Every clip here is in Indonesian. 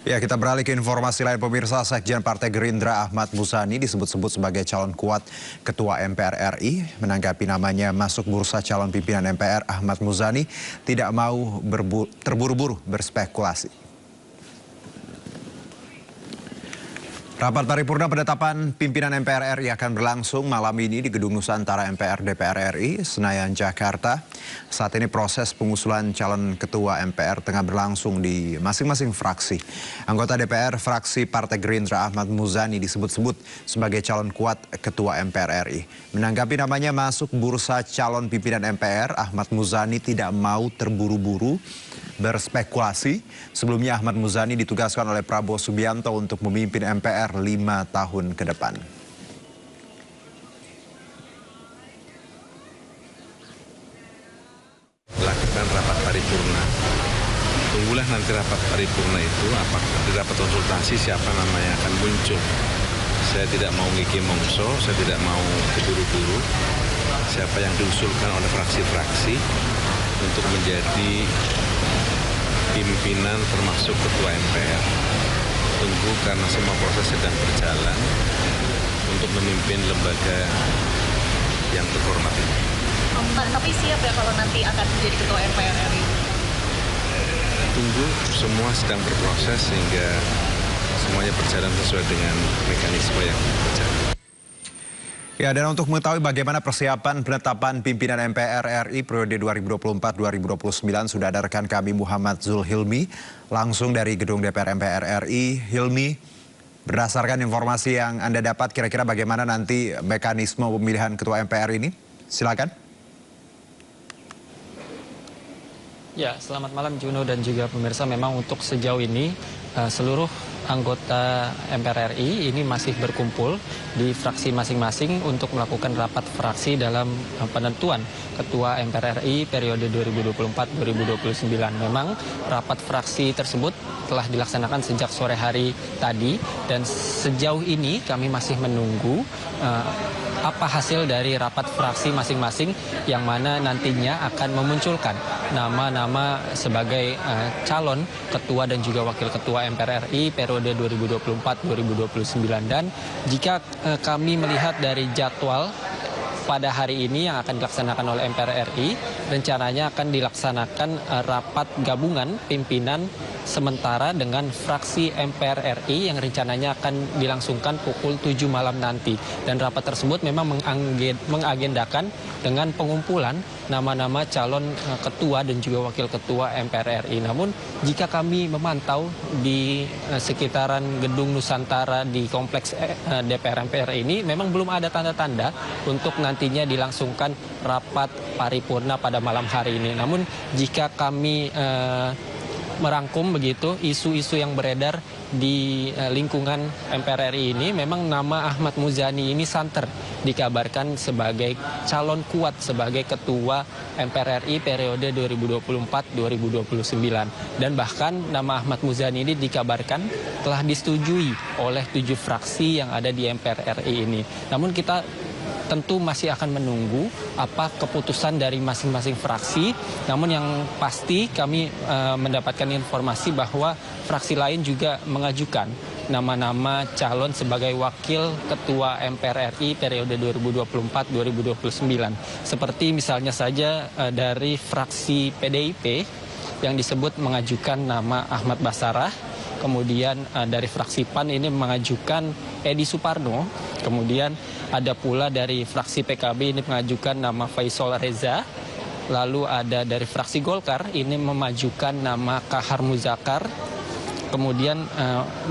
Ya, kita beralih ke informasi lain pemirsa. Sekjen Partai Gerindra Ahmad Muzani disebut-sebut sebagai calon kuat Ketua MPR RI. Menanggapi namanya masuk bursa calon pimpinan MPR, Ahmad Muzani tidak mau terburu-buru berspekulasi. Rapat paripurna penetapan pimpinan MPR RI akan berlangsung malam ini di Gedung Nusantara MPR DPR RI, Senayan, Jakarta. Saat ini proses pengusulan calon ketua MPR tengah berlangsung di masing-masing fraksi. Anggota DPR fraksi Partai Gerindra Ahmad Muzani disebut-sebut sebagai calon kuat ketua MPR RI. Menanggapi namanya masuk bursa calon pimpinan MPR, Ahmad Muzani tidak mau terburu-buru berspekulasi. Sebelumnya Ahmad Muzani ditugaskan oleh Prabowo Subianto untuk memimpin MPR 5 tahun ke depan. Lakukan rapat paripurna. Tunggulah nanti rapat paripurna itu, apakah di rapat konsultasi siapa namanya akan muncul. Saya tidak mau ngiki mongso, saya tidak mau terburu-buru. Siapa yang diusulkan oleh fraksi-fraksi untuk menjadi pimpinan termasuk ketua MPR. Tunggu karena semua proses sedang berjalan untuk memimpin lembaga yang terhormat ini. Tapi siap ya kalau nanti akan menjadi ketua MPR RI? Tunggu, semua sedang berproses sehingga semuanya berjalan sesuai dengan mekanisme yang berjalan. Ya, dan untuk mengetahui bagaimana persiapan penetapan pimpinan MPR RI periode 2024-2029 sudah ada rekan kami Muhammad Zulhilmi langsung dari gedung DPR MPR RI. Hilmi, berdasarkan informasi yang Anda dapat, kira-kira bagaimana nanti mekanisme pemilihan ketua MPR ini? Silakan. Ya, selamat malam Juno dan juga pemirsa. Memang untuk sejauh ini seluruh anggota MPR RI ini masih berkumpul di fraksi masing-masing untuk melakukan rapat fraksi dalam penentuan Ketua MPR RI periode 2024-2029. Memang rapat fraksi tersebut telah dilaksanakan sejak sore hari tadi dan sejauh ini kami masih menunggu apa hasil dari rapat fraksi masing-masing yang mana nantinya akan memunculkan nama-nama sebagai calon ketua dan juga wakil ketua MPR RI periode 2024-2029. Dan jika kami melihat dari jadwal pada hari ini yang akan dilaksanakan oleh MPR RI, rencananya akan dilaksanakan rapat gabungan pimpinan sementara dengan fraksi MPR RI yang rencananya akan dilangsungkan pukul 7 malam nanti. Dan rapat tersebut memang mengagendakan dengan pengumpulan nama-nama calon ketua dan juga wakil ketua MPR RI. Namun jika kami memantau di sekitaran Gedung Nusantara di kompleks DPR MPR ini memang belum ada tanda-tanda untuk nantinya dilangsungkan rapat paripurna pada malam hari ini. Namun jika kami merangkum begitu isu-isu yang beredar di lingkungan MPR RI ini, memang nama Ahmad Muzani ini santer dikabarkan sebagai calon kuat sebagai ketua MPR RI periode 2024-2029. Dan bahkan nama Ahmad Muzani ini dikabarkan telah disetujui oleh 7 fraksi yang ada di MPR RI ini. Namun kita tentu masih akan menunggu apa keputusan dari masing-masing fraksi. Namun yang pasti kami mendapatkan informasi bahwa fraksi lain juga mengajukan nama-nama calon sebagai wakil ketua MPR RI periode 2024-2029. Seperti misalnya saja dari fraksi PDIP yang disebut mengajukan nama Ahmad Basarah. Kemudian dari fraksi PAN ini mengajukan Edi Suparno. Kemudian ada pula dari fraksi PKB ini mengajukan nama Faisal Reza. Lalu ada dari fraksi Golkar ini memajukan nama Kahar Muzakar. Kemudian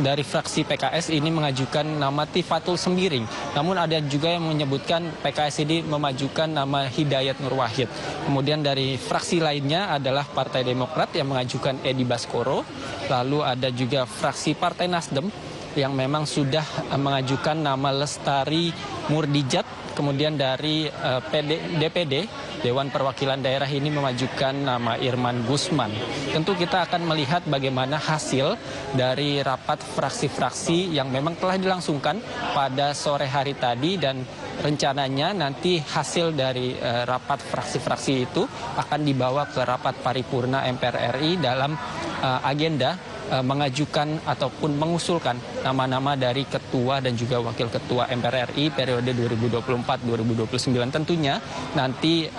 dari fraksi PKS ini mengajukan nama Tifatul Sembiring. Namun ada juga yang menyebutkan PKS ini memajukan nama Hidayat Nur Wahid. Kemudian dari fraksi lainnya adalah Partai Demokrat yang mengajukan Edi Baskoro. Lalu ada juga fraksi Partai Nasdem yang memang sudah mengajukan nama Lestari Murdijat. Kemudian dari DPD, Dewan Perwakilan Daerah ini memajukan nama Irman Gusman. Tentu kita akan melihat bagaimana hasil dari rapat fraksi-fraksi yang memang telah dilangsungkan pada sore hari tadi, dan rencananya nanti hasil dari rapat fraksi-fraksi itu akan dibawa ke rapat paripurna MPR RI dalam agenda mengajukan ataupun mengusulkan nama-nama dari ketua dan juga wakil ketua MPR RI periode 2024-2029. Tentunya nanti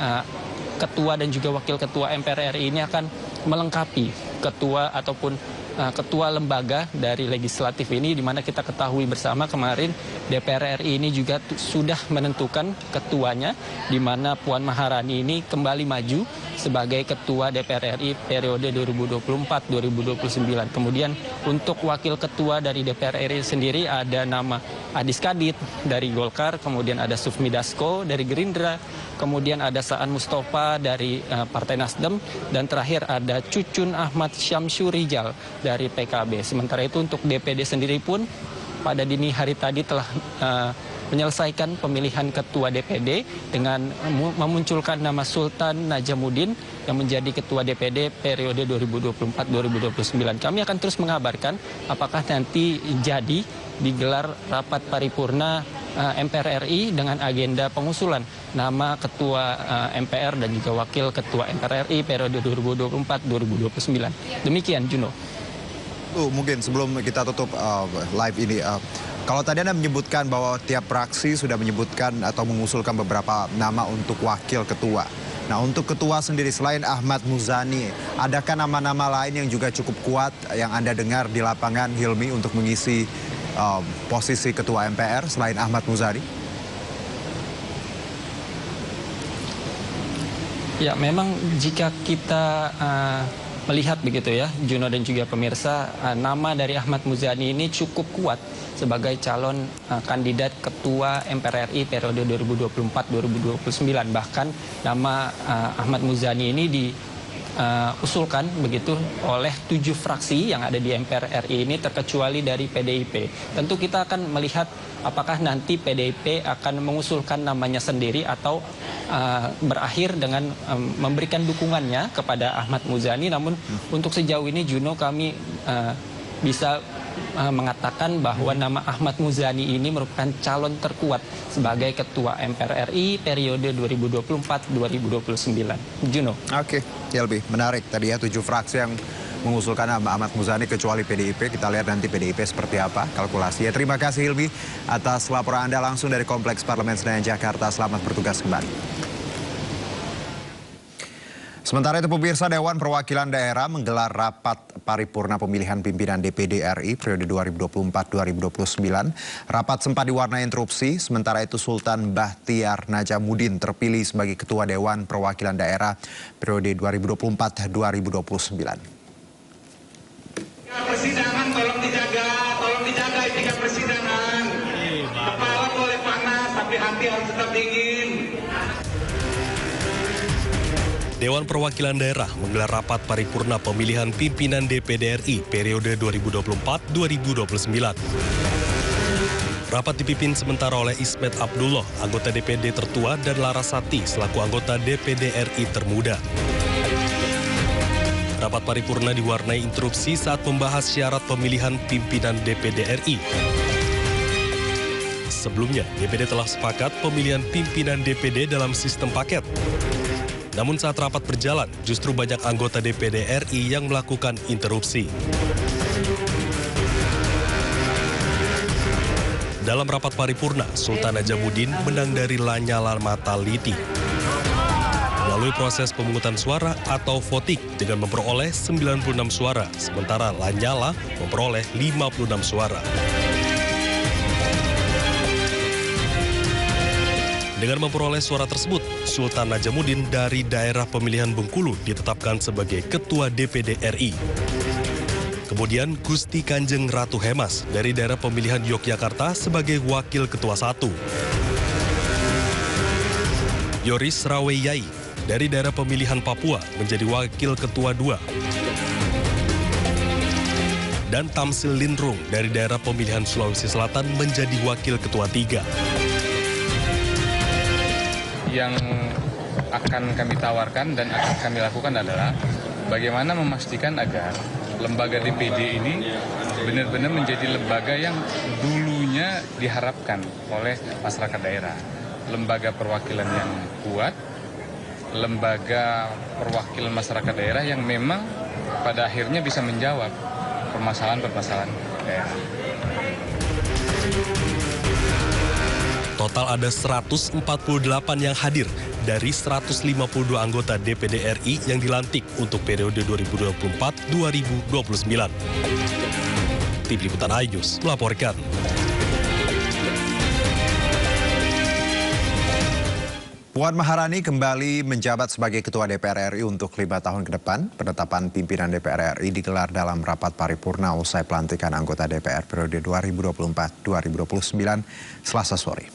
ketua dan juga wakil ketua MPR RI ini akan melengkapi ketua ataupun ketua lembaga dari legislatif ini, di mana kita ketahui bersama kemarin DPR RI ini juga sudah menentukan ketuanya, di mana Puan Maharani ini kembali maju sebagai ketua DPR RI periode 2024-2029. Kemudian untuk wakil ketua dari DPR RI sendiri ada nama Adis Kadit dari Golkar, kemudian ada Sufmi Dasko dari Gerindra, kemudian ada Saan Mustafa dari Partai Nasdem, dan terakhir ada Cucun Ahmad Syamsu Rijal dari PKB. Sementara itu untuk DPD sendiri pun pada dini hari tadi telah menyelesaikan pemilihan ketua DPD dengan memunculkan nama Sultan Najamuddin yang menjadi ketua DPD periode 2024-2029. Kami akan terus mengabarkan apakah nanti jadi digelar rapat paripurna MPR RI dengan agenda pengusulan nama ketua MPR dan juga wakil ketua MPR RI periode 2024-2029. Demikian, Juno. Mungkin sebelum kita tutup live ini, kalau tadi Anda menyebutkan bahwa tiap fraksi sudah menyebutkan atau mengusulkan beberapa nama untuk wakil ketua. Nah, untuk ketua sendiri selain Ahmad Muzani, adakah nama-nama lain yang juga cukup kuat yang Anda dengar di lapangan, Hilmi, untuk mengisi posisi ketua MPR selain Ahmad Muzani? Ya, memang jika kita melihat begitu ya, Juno dan juga pemirsa, nama dari Ahmad Muzani ini cukup kuat sebagai calon kandidat ketua MPR RI periode 2024-2029. Bahkan nama Ahmad Muzani ini diusulkan begitu oleh 7 fraksi yang ada di MPR RI ini, terkecuali dari PDIP. Tentu kita akan melihat apakah nanti PDIP akan mengusulkan namanya sendiri atau berakhir dengan memberikan dukungannya kepada Ahmad Muzani. Namun untuk sejauh ini, Juno, kami bisa mengatakan bahwa nama Ahmad Muzani ini merupakan calon terkuat sebagai ketua MPR RI periode 2024-2029. Juno. Oke, Yelbi, menarik tadi ya, 7 fraksi yang mengusulkan nama Ahmad Muzani kecuali PDIP. Kita lihat nanti PDIP seperti apa kalkulasinya. Terima kasih Hilmi atas laporan Anda langsung dari Kompleks Parlemen Senayan, Jakarta. Selamat bertugas kembali. Sementara itu pemirsa, Dewan Perwakilan Daerah menggelar rapat paripurna pemilihan pimpinan DPD RI periode 2024-2029. Rapat sempat diwarnai interupsi, sementara itu Sultan Bahtiar Najamuddin terpilih sebagai Ketua Dewan Perwakilan Daerah periode 2024-2029. Persidangan tolong dijaga etika persidangan. Kepala boleh panas, tapi hati harus tetap dingin. Dewan Perwakilan Daerah menggelar rapat paripurna pemilihan pimpinan DPD RI periode 2024-2029. Rapat dipimpin sementara oleh Ismet Abdullah, anggota DPD tertua, dan Larasati selaku anggota DPD RI termuda. Rapat paripurna diwarnai interupsi saat membahas syarat pemilihan pimpinan DPD RI. Sebelumnya, DPD telah sepakat pemilihan pimpinan DPD dalam sistem paket. Namun saat rapat berjalan, justru banyak anggota DPD RI yang melakukan interupsi. Dalam rapat paripurna, Sultan Najamuddin menang dari Lanyala Mataliti melalui proses pemungutan suara atau voting dengan memperoleh 96 suara, sementara Lanyala memperoleh 56 suara. Dengan memperoleh suara tersebut, Sultan Najamuddin dari daerah pemilihan Bengkulu ditetapkan sebagai Ketua DPD RI. Kemudian Gusti Kanjeng Ratu Hemas dari daerah pemilihan Yogyakarta sebagai Wakil Ketua 1. Yoris Raweyai dari daerah pemilihan Papua menjadi Wakil Ketua 2. Dan Tamsil Lindrung dari daerah pemilihan Sulawesi Selatan menjadi Wakil Ketua 3. Yang akan kami tawarkan dan akan kami lakukan adalah bagaimana memastikan agar lembaga DPD ini benar-benar menjadi lembaga yang dulunya diharapkan oleh masyarakat daerah. Lembaga perwakilan yang kuat, lembaga perwakilan masyarakat daerah yang memang pada akhirnya bisa menjawab permasalahan-permasalahan daerah. Total ada 148 yang hadir dari 152 anggota DPD RI yang dilantik untuk periode 2024-2029. Tim Liputan iNews melaporkan. Puan Maharani kembali menjabat sebagai Ketua DPR RI untuk 5 tahun ke depan. Penetapan pimpinan DPR RI digelar dalam rapat paripurna usai pelantikan anggota DPR periode 2024-2029 Selasa sore.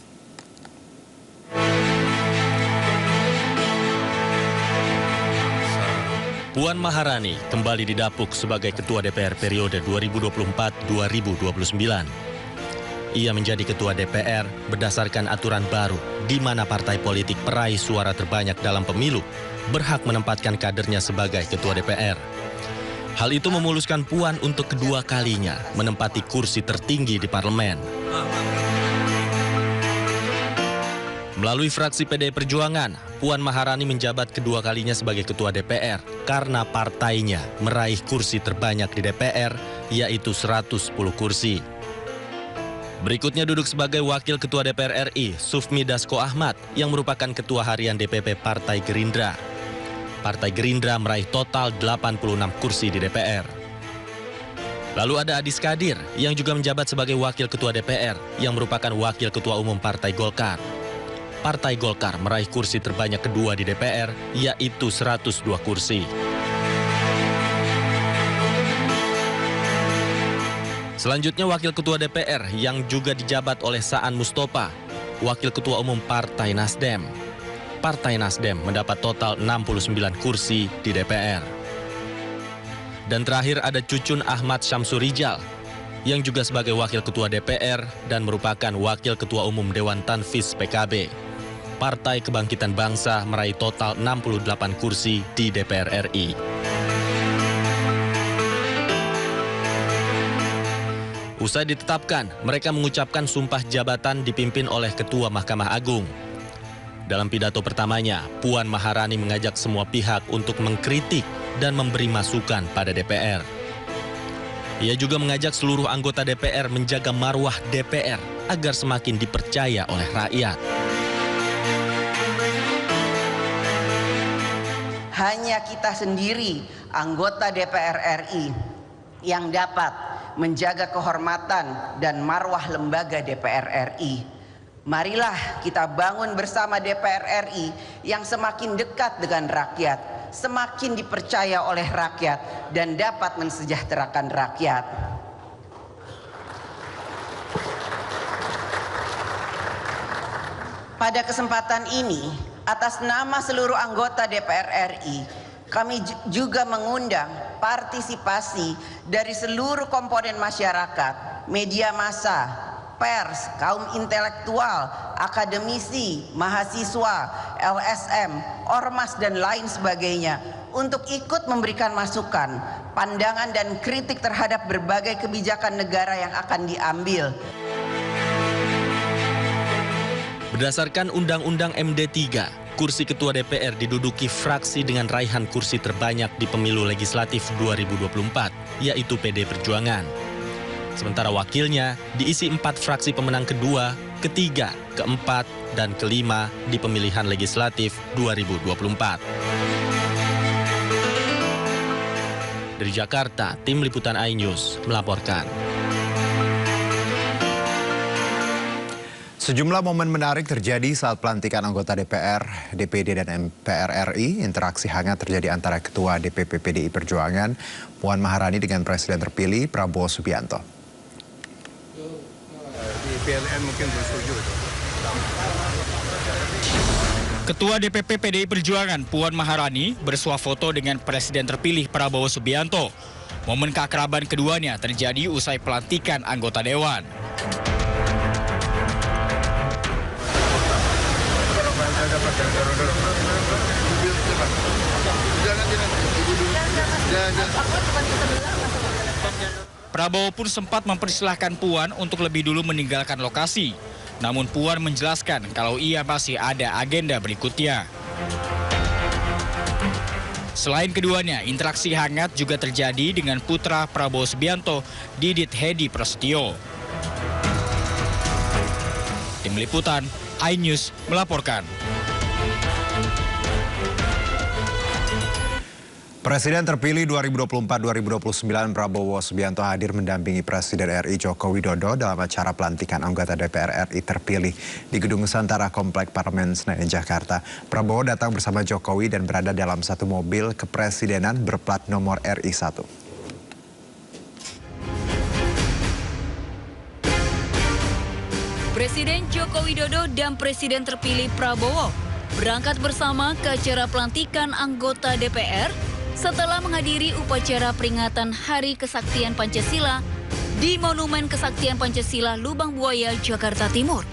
Puan Maharani kembali didapuk sebagai Ketua DPR periode 2024-2029. Ia menjadi Ketua DPR berdasarkan aturan baru di mana partai politik peraih suara terbanyak dalam pemilu berhak menempatkan kadernya sebagai Ketua DPR. Hal itu memuluskan Puan untuk kedua kalinya menempati kursi tertinggi di parlemen. Melalui fraksi PDI Perjuangan, Puan Maharani menjabat kedua kalinya sebagai Ketua DPR karena partainya meraih kursi terbanyak di DPR, yaitu 110 kursi. Berikutnya duduk sebagai Wakil Ketua DPR RI, Sufmi Dasko Ahmad, yang merupakan Ketua Harian DPP Partai Gerindra. Partai Gerindra meraih total 86 kursi di DPR. Lalu ada Adis Kadir, yang juga menjabat sebagai Wakil Ketua DPR, yang merupakan Wakil Ketua Umum Partai Golkar. Partai Golkar meraih kursi terbanyak kedua di DPR, yaitu 102 kursi. Selanjutnya Wakil Ketua DPR yang juga dijabat oleh Saan Mustopa, Wakil Ketua Umum Partai Nasdem. Partai Nasdem mendapat total 69 kursi di DPR. Dan terakhir ada Cucun Ahmad Syamsurijal, yang juga sebagai Wakil Ketua DPR dan merupakan Wakil Ketua Umum Dewan Tanfis PKB. Partai Kebangkitan Bangsa meraih total 68 kursi di DPR RI. Usai ditetapkan, mereka mengucapkan sumpah jabatan dipimpin oleh Ketua Mahkamah Agung. Dalam pidato pertamanya, Puan Maharani mengajak semua pihak untuk mengkritik dan memberi masukan pada DPR. Ia juga mengajak seluruh anggota DPR menjaga marwah DPR agar semakin dipercaya oleh rakyat. Hanya kita sendiri, anggota DPR RI, yang dapat menjaga kehormatan dan marwah lembaga DPR RI. Marilah kita bangun bersama DPR RI yang semakin dekat dengan rakyat, semakin dipercaya oleh rakyat, dan dapat mensejahterakan rakyat. Pada kesempatan ini, atas nama seluruh anggota DPR RI, kami juga mengundang partisipasi dari seluruh komponen masyarakat, media massa, pers, kaum intelektual, akademisi, mahasiswa, LSM, ormas, dan lain sebagainya untuk ikut memberikan masukan, pandangan, dan kritik terhadap berbagai kebijakan negara yang akan diambil. Berdasarkan Undang-Undang MD3, kursi Ketua DPR diduduki fraksi dengan raihan kursi terbanyak di pemilu legislatif 2024, yaitu PD Perjuangan. Sementara wakilnya diisi 4 fraksi pemenang kedua, ketiga, keempat, dan kelima di pemilihan legislatif 2024. Dari Jakarta, Tim Liputan iNews melaporkan. Sejumlah momen menarik terjadi saat pelantikan anggota DPR, DPD, dan MPR RI. Interaksi hangat terjadi antara Ketua DPP PDI Perjuangan, Puan Maharani, dengan Presiden terpilih Prabowo Subianto. Di PLN mungkin belum setuju. Ketua DPP PDI Perjuangan, Puan Maharani, bersuah foto dengan Presiden terpilih Prabowo Subianto. Momen keakraban keduanya terjadi usai pelantikan anggota Dewan. Prabowo pun sempat mempersilahkan Puan untuk lebih dulu meninggalkan lokasi. Namun Puan menjelaskan kalau ia masih ada agenda berikutnya. Selain keduanya, interaksi hangat juga terjadi dengan putra Prabowo Subianto, Didit Hedi Prasetyo. Tim Liputan, iNews melaporkan. Presiden terpilih 2024-2029 Prabowo Subianto hadir mendampingi Presiden RI Joko Widodo dalam acara pelantikan anggota DPR RI terpilih di Gedung Nusantara Komplek Parlemen Senayan, Jakarta. Prabowo datang bersama Jokowi dan berada dalam satu mobil kepresidenan berplat nomor RI 1. Presiden Joko Widodo dan Presiden terpilih Prabowo berangkat bersama ke acara pelantikan anggota DPR setelah menghadiri upacara peringatan Hari Kesaktian Pancasila di Monumen Kesaktian Pancasila Lubang Buaya, Jakarta Timur.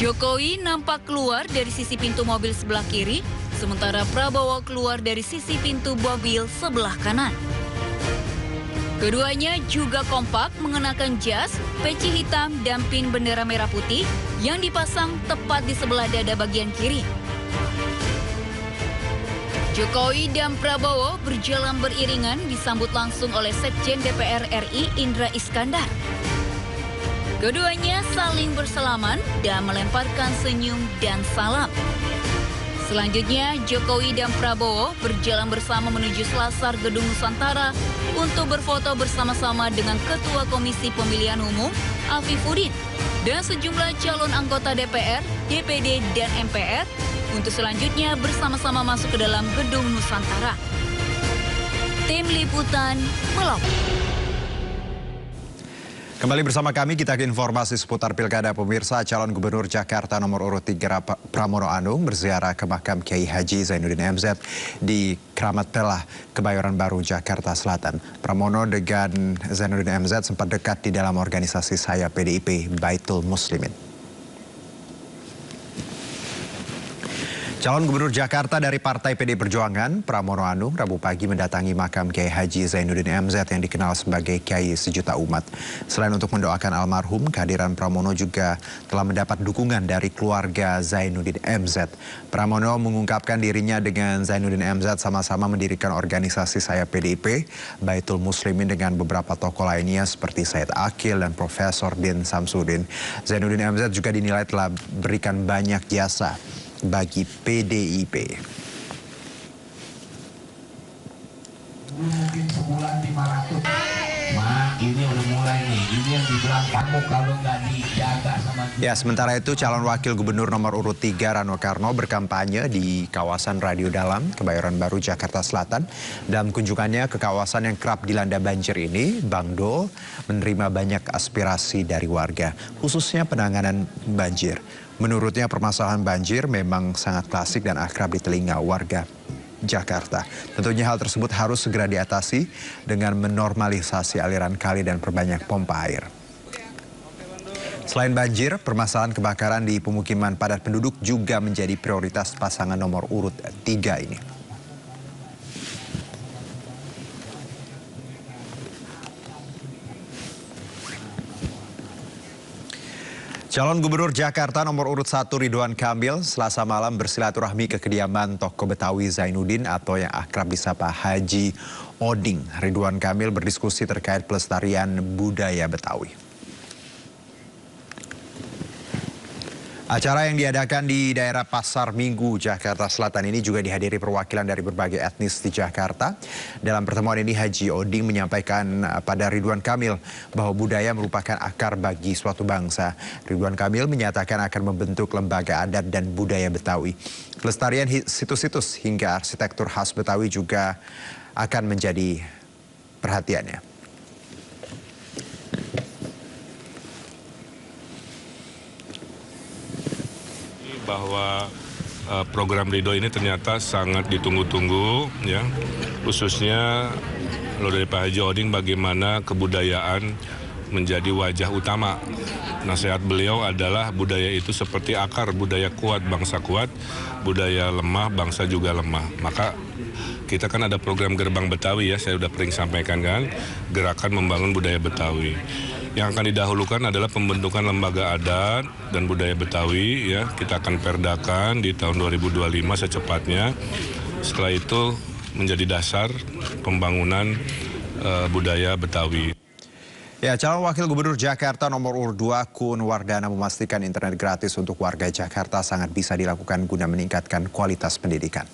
Jokowi nampak keluar dari sisi pintu mobil sebelah kiri, sementara Prabowo keluar dari sisi pintu mobil sebelah kanan. Keduanya juga kompak mengenakan jas, peci hitam, dan pin bendera merah putih yang dipasang tepat di sebelah dada bagian kiri. Jokowi dan Prabowo berjalan beriringan disambut langsung oleh Sekjen DPR RI Indra Iskandar. Keduanya saling bersalaman dan melemparkan senyum dan salam. Selanjutnya, Jokowi dan Prabowo berjalan bersama menuju selasar Gedung Nusantara untuk berfoto bersama-sama dengan Ketua Komisi Pemilihan Umum, Afifuddin, dan sejumlah calon anggota DPR, DPD, dan MPR untuk selanjutnya bersama-sama masuk ke dalam Gedung Nusantara. Tim Liputan melaporkan. Kembali bersama kami, kita ke informasi seputar Pilkada. Pemirsa, calon gubernur Jakarta nomor urut 3 Pramono Anung berziarah ke makam Kiai Haji Zainuddin MZ di Kramat Pelah, Kebayoran Baru, Jakarta Selatan. Pramono dengan Zainuddin MZ sempat dekat di dalam organisasi sayap PDIP Baitul Muslimin. Calon gubernur Jakarta dari Partai PD Perjuangan, Pramono Anung, Rabu pagi mendatangi makam Kiai Haji Zainuddin MZ yang dikenal sebagai Kiai Sejuta Umat. Selain untuk mendoakan almarhum, kehadiran Pramono juga telah mendapat dukungan dari keluarga Zainuddin MZ. Pramono mengungkapkan dirinya dengan Zainuddin MZ sama-sama mendirikan organisasi sayap PDIP, Baitul Muslimin, dengan beberapa tokoh lainnya seperti Said Akil dan Profesor Din Samsudin. Zainuddin MZ juga dinilai telah berikan banyak jasa bagi PDIP. Mungkin sebulan 500. Ma, ini udah mulai nih. Ini yang dibilang kamu kalau nggak dijaga sama dia. Ya, sementara itu calon wakil gubernur nomor urut 3 Rano Karno berkampanye di kawasan Radio Dalam, Kebayoran Baru, Jakarta Selatan. Dalam kunjungannya ke kawasan yang kerap dilanda banjir ini, Bang Do menerima banyak aspirasi dari warga, khususnya penanganan banjir. Menurutnya permasalahan banjir memang sangat klasik dan akrab di telinga warga Jakarta. Tentunya hal tersebut harus segera diatasi dengan menormalisasi aliran kali dan perbanyak pompa air. Selain banjir, permasalahan kebakaran di pemukiman padat penduduk juga menjadi prioritas pasangan nomor urut 3 ini. Calon gubernur Jakarta nomor urut 1 Ridwan Kamil Selasa malam bersilaturahmi ke kediaman tokoh Betawi Zainuddin atau yang akrab disapa Haji Oding. Ridwan Kamil berdiskusi terkait pelestarian budaya Betawi. Acara yang diadakan di daerah Pasar Minggu, Jakarta Selatan ini juga dihadiri perwakilan dari berbagai etnis di Jakarta. Dalam pertemuan ini Haji Oding menyampaikan pada Ridwan Kamil bahwa budaya merupakan akar bagi suatu bangsa. Ridwan Kamil menyatakan akan membentuk lembaga adat dan budaya Betawi. Pelestarian situs-situs hingga arsitektur khas Betawi juga akan menjadi perhatiannya. Bahwa program Ridho ini ternyata sangat ditunggu-tunggu, ya, khususnya kalau dari Pak Haji Oding bagaimana kebudayaan menjadi wajah utama. Nasihat beliau adalah budaya itu seperti akar, budaya kuat, bangsa kuat, budaya lemah, bangsa juga lemah. Maka kita kan ada program Gerbang Betawi, ya, saya sudah sering sampaikan kan, gerakan membangun budaya Betawi. Yang akan didahulukan adalah pembentukan lembaga adat dan budaya Betawi, ya. Kita akan perdakan di tahun 2025 secepatnya, Setelah itu menjadi dasar pembangunan budaya Betawi. Ya, calon wakil gubernur Jakarta nomor urut 2 Kun Wardana memastikan internet gratis untuk warga Jakarta sangat bisa dilakukan guna meningkatkan kualitas pendidikan.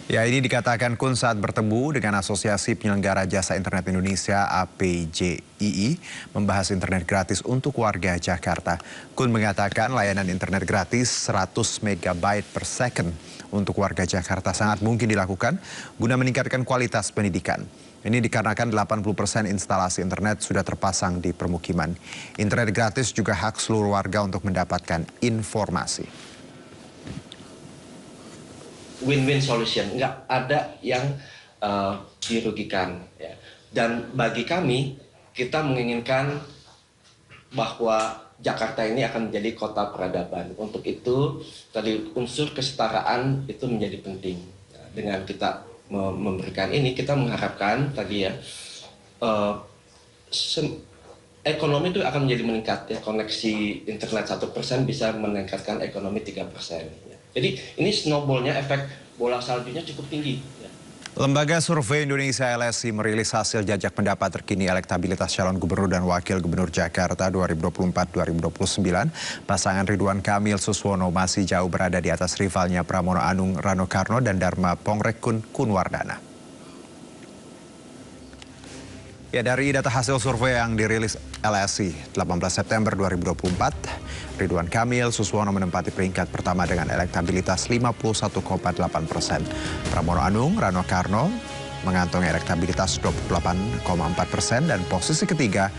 Ya, ini dikatakan Kun saat bertemu dengan Asosiasi Penyelenggara Jasa Internet Indonesia APJII membahas internet gratis untuk warga Jakarta. Kun mengatakan layanan internet gratis 100 MB per second untuk warga Jakarta sangat mungkin dilakukan guna meningkatkan kualitas pendidikan. Ini dikarenakan 80% instalasi internet sudah terpasang di permukiman. Internet gratis juga hak seluruh warga untuk mendapatkan informasi. Win-win solution, nggak ada yang dirugikan. Ya. Dan bagi kami, kita menginginkan bahwa Jakarta ini akan menjadi kota peradaban. Untuk itu, tadi unsur kesetaraan itu menjadi penting. Ya, dengan kita memberikan ini, kita mengharapkan tadi ya, ekonomi itu akan menjadi meningkat. Ya. Koneksi internet 1% bisa meningkatkan ekonomi 3%. Ya. Jadi ini snowballnya, efek bola saljunya cukup tinggi. Ya. Lembaga Survei Indonesia LSI merilis hasil jajak pendapat terkini elektabilitas calon gubernur dan wakil gubernur Jakarta 2024-2029. Pasangan Ridwan Kamil Suswono masih jauh berada di atas rivalnya Pramono Anung Rano Karno dan Dharma Pongrekun Kunwardana. Ya, dari data hasil survei yang dirilis LSI 18 September 2024, Ridwan Kamil Suswono menempati peringkat pertama dengan elektabilitas 51,8%. Pramono Anung Rano Karno mengantongi elektabilitas 28,4% dan posisi ketiga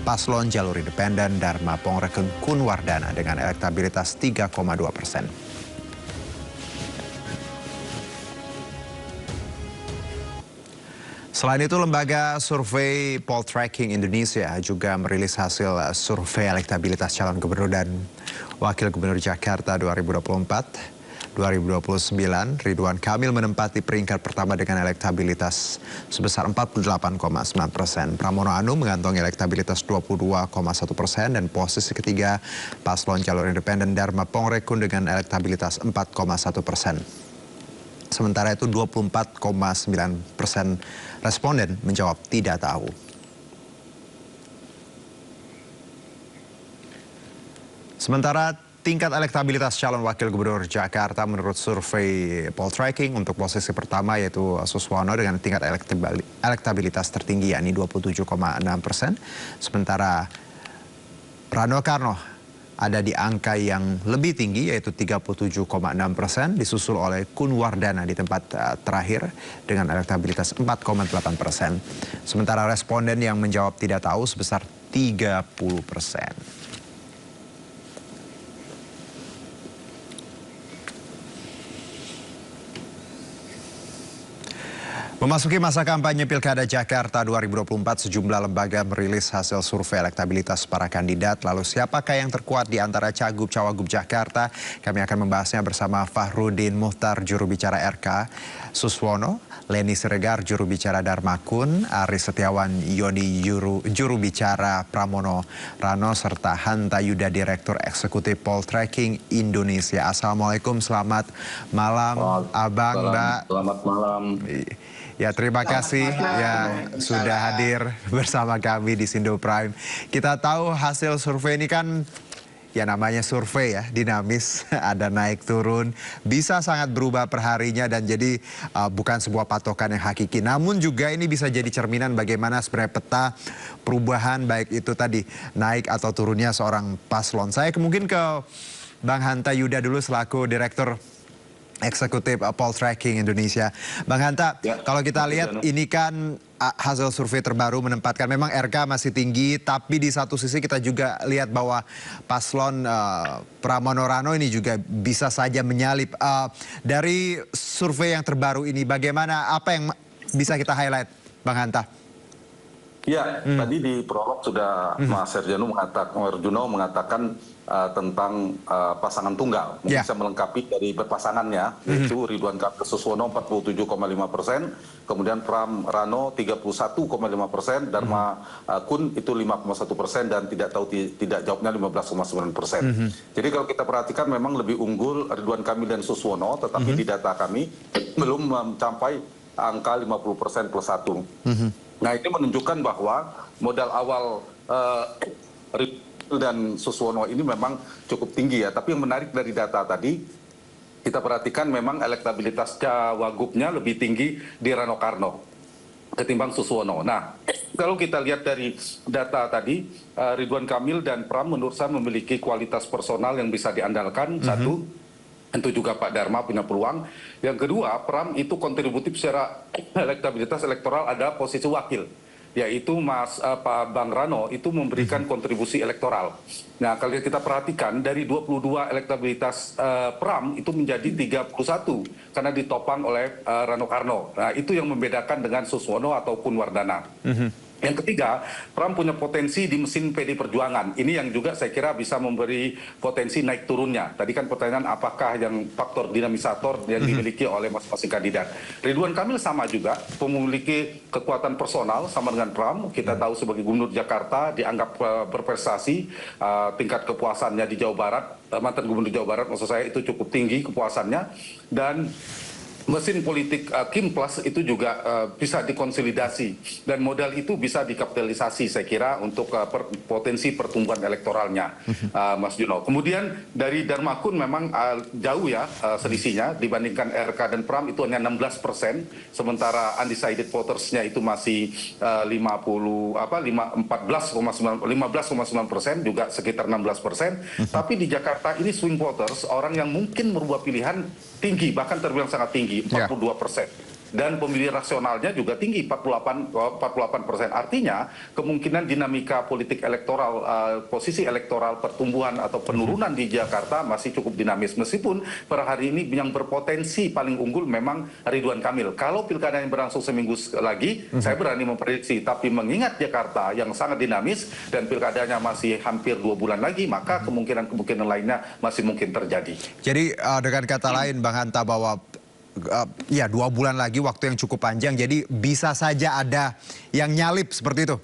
paslon jalur independen Dharma Pongrekun Kunwardana dengan elektabilitas 3,2%. Selain itu, lembaga survei Poll Tracking Indonesia juga merilis hasil survei elektabilitas calon gubernur dan wakil gubernur Jakarta 2024-2029. Ridwan Kamil menempati peringkat pertama dengan elektabilitas sebesar 48,9%. Pramono Anung mengantongi elektabilitas 22,1% dan posisi ketiga paslon jalur independen Dharma Pongrekun dengan elektabilitas 4,1%. Sementara itu 24,9% responden menjawab tidak tahu. Sementara tingkat elektabilitas calon wakil gubernur Jakarta menurut survei Poll Tracking untuk posisi pertama yaitu Suswono dengan tingkat elektabilitas tertinggi yakni 27,6%. Sementara Rano Karno ada di angka yang lebih tinggi yaitu 37,6%, disusul oleh Kunwardana di tempat terakhir dengan elektabilitas 4,8%. Sementara responden yang menjawab tidak tahu sebesar 30%. Memasuki masa kampanye Pilkada Jakarta 2024, sejumlah lembaga merilis hasil survei elektabilitas para kandidat. Lalu siapakah yang terkuat di antara Cagup-Cawagup Jakarta? Kami akan membahasnya bersama Fahrudin Muhtar, juru bicara RK Suswono, Leni Siregar, juru bicara Dharma Kun, Aris Setiawan Yoni, juru bicara Pramono Rano, serta Hanta Yuda, Direktur Eksekutif Poll Tracking Indonesia. Assalamualaikum, selamat malam Abang, Mbak. Selamat malam. Ya, terima kasih ya sudah hadir bersama kami di Sindo Prime. Kita tahu hasil survei ini kan ya namanya survei ya, dinamis, ada naik turun, bisa sangat berubah per harinya dan jadi bukan sebuah patokan yang hakiki. Namun juga ini bisa jadi cerminan bagaimana sebenarnya peta perubahan baik itu tadi naik atau turunnya seorang paslon. Saya mungkin ke Bang Hanta Yuda dulu selaku Direktur Eksekutif Poll Tracking Indonesia. Bang Hanta, ya, kalau kita lihat ini kan hasil survei terbaru menempatkan memang RK masih tinggi, tapi di satu sisi kita juga lihat bahwa paslon Pramono Rano ini juga bisa saja menyalip. Dari survei yang terbaru ini, bagaimana, apa yang bisa kita highlight, Bang Hanta? Ya, tadi di prolog sudah Mas Herjano mengatakan tentang pasangan tunggal. Mungkin saya melengkapi dari berpasangannya, yaitu Ridwan Kamil Suswono 47,5%, kemudian Pram Rano 31,5%, Dharma Kun itu 5,1%, dan tidak jawabnya 15,9%. Jadi kalau kita perhatikan memang lebih unggul Ridwan Kamil dan Suswono, tetapi di data kami belum mencapai angka 50% plus 1. Nah, ini menunjukkan bahwa modal awal dan Suswono ini memang cukup tinggi ya. Tapi yang menarik dari data tadi, kita perhatikan memang elektabilitas Cawagupnya lebih tinggi di Rano Karno ketimbang Suswono. Nah, kalau kita lihat dari data tadi, Ridwan Kamil dan Pram menurut saya memiliki kualitas personal yang bisa diandalkan. Satu, tentu juga Pak Dharma punya peluang. Yang kedua, Pram itu kontributif secara elektabilitas elektoral ada posisi wakil, yaitu Pak Bang Rano itu memberikan kontribusi elektoral. Nah, kalau kita perhatikan dari 22 elektabilitas Pram itu menjadi 31 karena ditopang oleh Rano Karno. Nah, itu yang membedakan dengan Suswono ataupun Wardana. Yang ketiga, Pram punya potensi di mesin PD Perjuangan. Ini yang juga saya kira bisa memberi potensi naik turunnya. Tadi kan pertanyaan apakah yang faktor dinamisator yang dimiliki oleh masing-masing kandidat. Ridwan Kamil sama juga, memiliki kekuatan personal sama dengan Pram. Kita tahu sebagai Gubernur Jakarta dianggap berprestasi, tingkat kepuasannya di Jawa Barat, mantan Gubernur Jawa Barat maksud saya itu cukup tinggi kepuasannya, dan mesin politik Kim Plus itu juga bisa dikonsolidasi, dan modal itu bisa dikapitalisasi saya kira untuk potensi pertumbuhan elektoralnya, Mas Juno. Kemudian dari Dharma Kun memang jauh ya selisihnya dibandingkan RK dan Pram itu hanya 16%, sementara undecided votersnya itu masih 15,9% juga sekitar 16%. Tapi di Jakarta ini swing voters, orang yang mungkin merubah pilihan tinggi, bahkan terbilang sangat tinggi, 42%. Dan pemilih rasionalnya juga tinggi, 48%. Artinya kemungkinan dinamika politik elektoral, posisi elektoral, pertumbuhan atau penurunan di Jakarta masih cukup dinamis. Meskipun per hari ini yang berpotensi paling unggul memang Ridwan Kamil. Kalau pilkada yang berlangsung seminggu lagi, saya berani memprediksi. Tapi mengingat Jakarta yang sangat dinamis dan pilkadanya masih hampir 2 bulan lagi, maka kemungkinan lainnya masih mungkin terjadi. Jadi dengan kata lain Bang Hanta bahwa ya 2 bulan lagi waktu yang cukup panjang, jadi bisa saja ada yang nyalip seperti itu.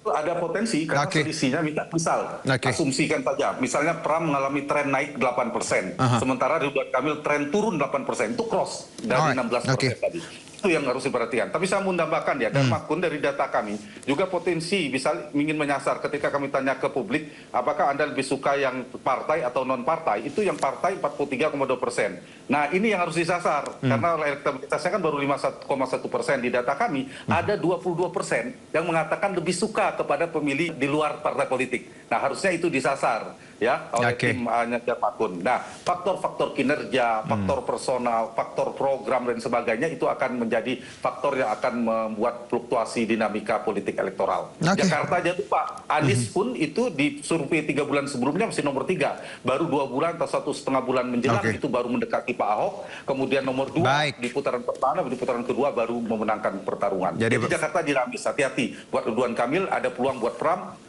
Ada potensi karena selisihnya misal asumsikan saja, misalnya Pram mengalami tren naik 8%, sementara Ridwan Kamil tren turun 8%, itu cross dari 16% tadi. Itu yang harus diperhatikan. Tapi saya mau menambahkan ya, Dharma Kun dari data kami juga potensi bisa ingin menyasar ketika kami tanya ke publik, apakah Anda lebih suka yang partai atau non partai? Itu yang partai 43,2%. Nah, ini yang harus disasar karena elektabilitasnya kan baru 5,1% di data kami. Ada 22% yang mengatakan lebih suka kepada pemilih di luar partai politik. Nah, harusnya itu disasar ya oleh tim Dharma Kun. Nah, faktor-faktor kinerja, faktor personal, faktor program dan sebagainya itu akan menjadi faktor yang akan membuat fluktuasi dinamika politik elektoral. Jakarta aja tuh Pak, Anies pun itu di survei 3 bulan sebelumnya masih nomor 3. Baru 2 bulan atau 1,5 bulan menjelang itu baru mendekati Pak Ahok. Kemudian nomor 2 di putaran pertama, di putaran kedua baru memenangkan pertarungan. Jadi Jakarta dinamis, hati-hati. Buat Ridwan Kamil ada peluang buat Pram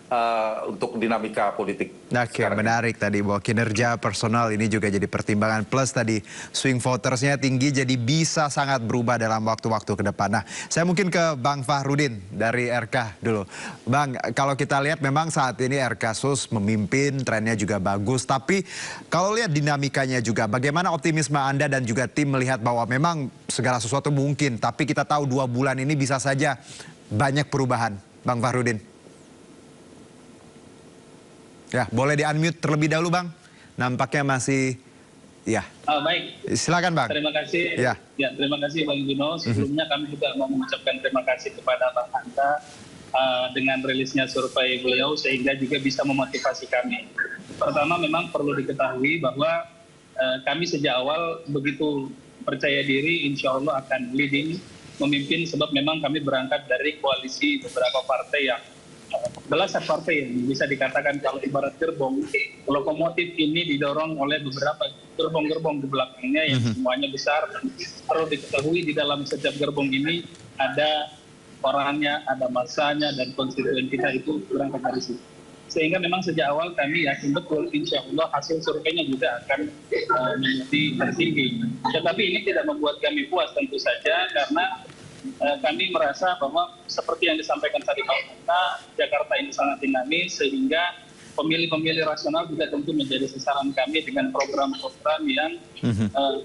untuk dinamika politik. Menarik tadi bahwa kinerja personal ini juga jadi pertimbangan, plus tadi swing votersnya tinggi, jadi bisa sangat berubah dalam waktu-waktu ke depan. Nah, saya mungkin ke Bang Fahrudin dari RK dulu. Bang, kalau kita lihat memang saat ini RK Sus memimpin, trennya juga bagus, tapi kalau lihat dinamikanya juga, bagaimana optimisme Anda dan juga tim melihat bahwa memang segala sesuatu mungkin, tapi kita tahu 2 bulan ini bisa saja banyak perubahan. Bang Fahrudin. Ya, boleh di-unmute terlebih dahulu, Bang. Nampaknya masih, ya. Baik. Silakan, Bang. Terima kasih. Ya, terima kasih, Bang Juno. Sebelumnya kami juga mau mengucapkan terima kasih kepada Bang Hanta dengan rilisnya survei beliau, sehingga juga bisa memotivasi kami. Pertama, memang perlu diketahui bahwa kami sejak awal begitu percaya diri, insya Allah akan leading, memimpin, sebab memang kami berangkat dari koalisi beberapa partai yang belasan partai yang bisa dikatakan kalau ibarat gerbong, lokomotif ini didorong oleh beberapa gerbong-gerbong di belakangnya yang semuanya besar. Dan perlu diketahui di dalam setiap gerbong ini ada orangnya, ada masanya, dan konstituen kita itu berangkat dari situ. Sehingga memang sejak awal kami yakin betul, insya Allah hasil surveinya juga akan menjadi tertinggi. Tetapi ini tidak membuat kami puas tentu saja, karena kami merasa bahwa seperti yang disampaikan tadi Pak Manta, Jakarta ini sangat dinamis, sehingga pemilih-pemilih rasional juga tentu menjadi sasaran kami dengan program-program yang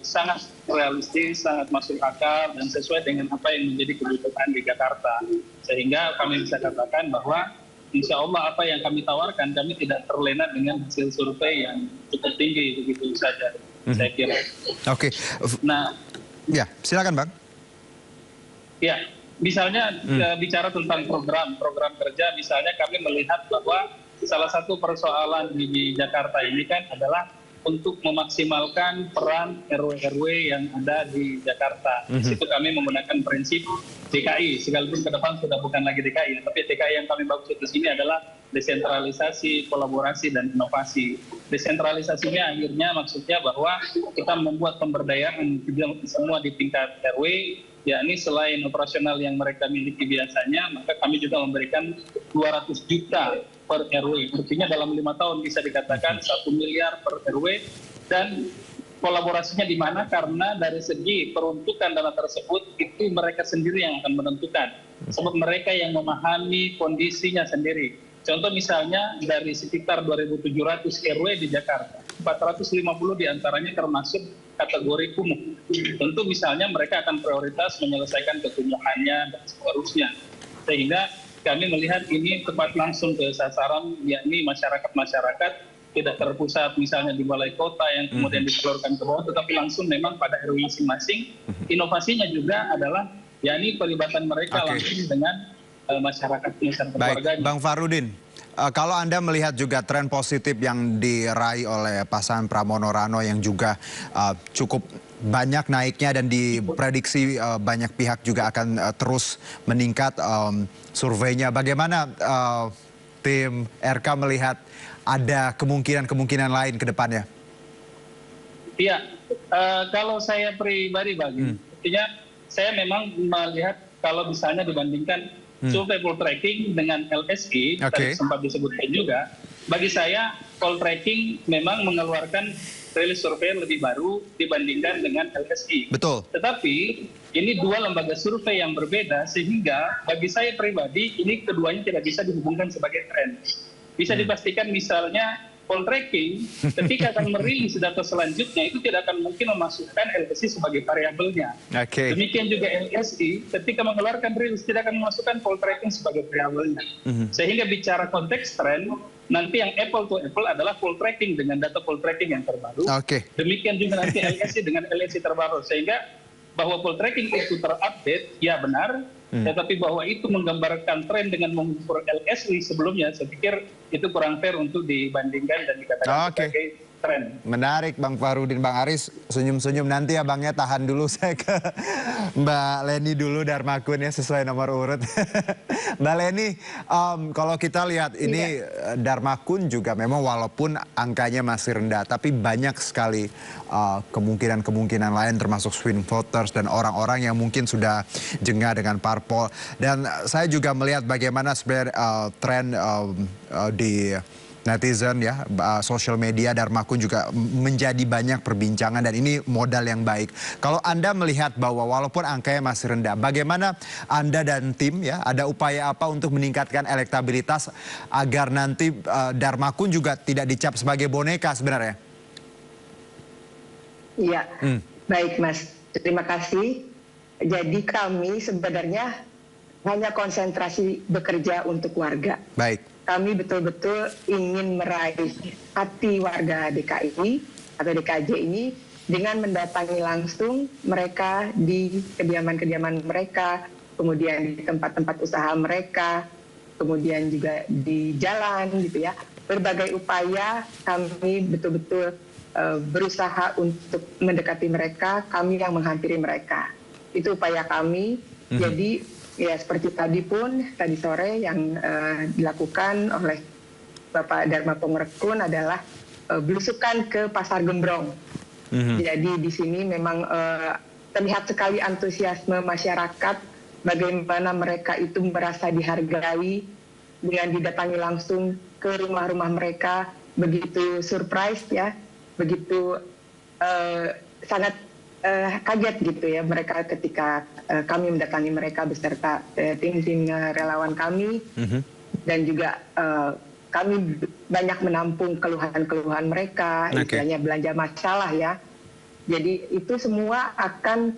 sangat realistis, sangat masuk akal, dan sesuai dengan apa yang menjadi kebutuhan di Jakarta. Sehingga kami bisa katakan bahwa insya Allah apa yang kami tawarkan, kami tidak terlena dengan hasil survei yang cukup tinggi, begitu saja saya kira. Oke. Nah, ya silakan Bang. Ya, misalnya bicara tentang program kerja, misalnya kami melihat bahwa salah satu persoalan di Jakarta ini kan adalah untuk memaksimalkan peran RW-RW yang ada di Jakarta. Di situ kami menggunakan prinsip DKI, sekalipun ke depan sudah bukan lagi DKI, tapi DKI yang kami maksud di sini adalah desentralisasi, kolaborasi, dan inovasi. Desentralisasinya akhirnya maksudnya bahwa kita membuat pemberdayaan semua di tingkat RW, yakni selain operasional yang mereka miliki biasanya, maka kami juga memberikan 200 juta per RW. Artinya dalam 5 tahun bisa dikatakan 1 miliar per RW, dan kolaborasinya di mana? Karena dari segi peruntukan dana tersebut itu mereka sendiri yang akan menentukan. Sebab mereka yang memahami kondisinya sendiri. Contoh misalnya dari sekitar 2.700 RW di Jakarta, 450 diantaranya termasuk kategori kumuh. Tentu misalnya mereka akan prioritas menyelesaikan kekumuhannya dan seterusnya. Sehingga kami melihat ini tepat langsung ke sasaran, yakni masyarakat-masyarakat, tidak terpusat misalnya di balai kota yang kemudian diseluruhkan ke bawah, tetapi langsung memang pada RW masing-masing. Inovasinya juga adalah yakni pelibatan mereka langsung dengan masyarakat Baik, Bang Farudin, kalau Anda melihat juga tren positif yang diraih oleh pasangan Pramono Rano yang juga cukup banyak naiknya dan diprediksi banyak pihak juga akan terus meningkat surveinya. Bagaimana tim RK melihat ada kemungkinan-kemungkinan lain ke depannya? Iya, kalau saya pribadi artinya saya memang melihat kalau misalnya dibandingkan survei poll tracking dengan LSI, tadi sempat disebutkan juga, bagi saya poll tracking memang mengeluarkan rilis survei yang lebih baru dibandingkan dengan LSI. Betul. Tetapi ini dua lembaga survei yang berbeda, sehingga bagi saya pribadi ini keduanya tidak bisa dihubungkan sebagai tren. Bisa dipastikan misalnya poll tracking ketika akan merilis data selanjutnya itu tidak akan mungkin memasukkan LSI sebagai variabelnya. Demikian juga LSI ketika mengeluarkan rilis tidak akan memasukkan poll tracking sebagai variabelnya. Sehingga bicara konteks tren, nanti yang apple to apple adalah poll tracking dengan data poll tracking yang terbaru. Demikian juga nanti LSI dengan LSI terbaru. Sehingga bahwa poll tracking itu terupdate, ya benar. Tetapi bahwa itu menggambarkan tren dengan mengukur LSI sebelumnya, saya pikir itu kurang fair untuk dibandingkan dan dikatakan sebagai tren. Menarik Bang Farudin. Bang Aris senyum-senyum nanti ya Bangnya, tahan dulu saya ke Mbak Leni dulu, Darmakun ya sesuai nomor urut. Mbak Leni, kalau kita lihat ini Darmakun juga memang walaupun angkanya masih rendah, tapi banyak sekali kemungkinan-kemungkinan lain termasuk swing voters dan orang-orang yang mungkin sudah jengah dengan parpol. Dan saya juga melihat bagaimana sebenarnya tren di netizen ya, sosial media, Darmakun juga menjadi banyak perbincangan dan ini modal yang baik. Kalau Anda melihat bahwa walaupun angkanya masih rendah, bagaimana Anda dan tim ya, ada upaya apa untuk meningkatkan elektabilitas agar nanti Darmakun juga tidak dicap sebagai boneka sebenarnya? Iya, baik Mas, terima kasih. Jadi kami sebenarnya hanya konsentrasi bekerja untuk warga. Baik. Kami betul-betul ingin meraih hati warga DKI atau DKJ ini dengan mendatangi langsung mereka di kediaman-kediaman mereka, kemudian di tempat-tempat usaha mereka, kemudian juga di jalan gitu ya. Berbagai upaya kami betul-betul berusaha untuk mendekati mereka, kami yang menghampiri mereka. Itu upaya kami. Jadi ya seperti tadi sore yang dilakukan oleh Bapak Dharma Pongrekun adalah belusukan ke Pasar Gembrong. Jadi di sini memang terlihat sekali antusiasme masyarakat bagaimana mereka itu merasa dihargai dengan didatangi langsung ke rumah-rumah mereka, begitu surprise ya, begitu sangat kaget gitu ya mereka ketika kami mendatangi mereka beserta tim-tim relawan kami, dan juga kami banyak menampung keluhan-keluhan mereka, istilahnya belanja masalah ya. Jadi itu semua akan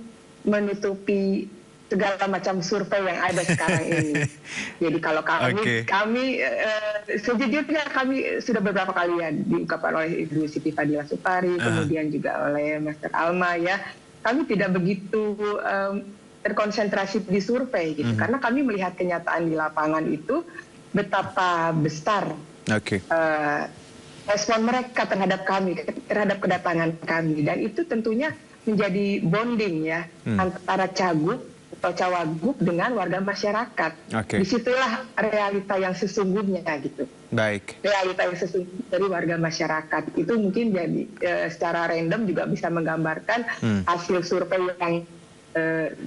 menutupi segala macam survei yang ada sekarang ini. Jadi kalau kami sejujurnya kami sudah beberapa kali ya diungkapkan oleh Ibu Siti Fadila Supari, kemudian juga oleh Master Alma ya, kami tidak begitu terkonsentrasi di survei gitu, karena kami melihat kenyataan di lapangan itu betapa besar respon mereka terhadap kami, terhadap kedatangan kami, dan itu tentunya menjadi bonding ya antara cagup atau cawagup dengan warga masyarakat. Disitulah realita yang sesungguhnya gitu. Baik. Realita yang sesungguhnya dari warga masyarakat itu mungkin jadi secara random juga bisa menggambarkan hasil survei yang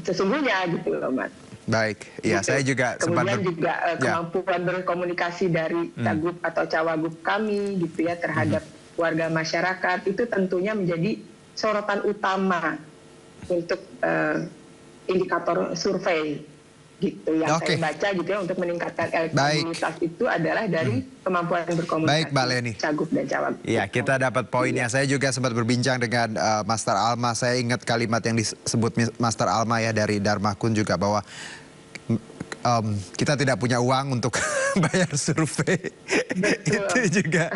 sesungguhnya gitu loh Mas. Baik, ya saya juga kemudian juga kemampuan berkomunikasi dari cagup atau cawagup kami gitu ya terhadap warga masyarakat itu tentunya menjadi sorotan utama untuk indikator survei gitu yang saya baca gitu ya untuk meningkatkan elektabilitas itu adalah dari kemampuan berkomunikasi cagup dan cawagup. Iya, kita dapat poinnya. Saya juga sempat berbincang dengan Master Alma. Saya ingat kalimat yang disebut Master Alma ya dari Dharma Kun juga bahwa kita tidak punya uang untuk bayar survei. Itu juga.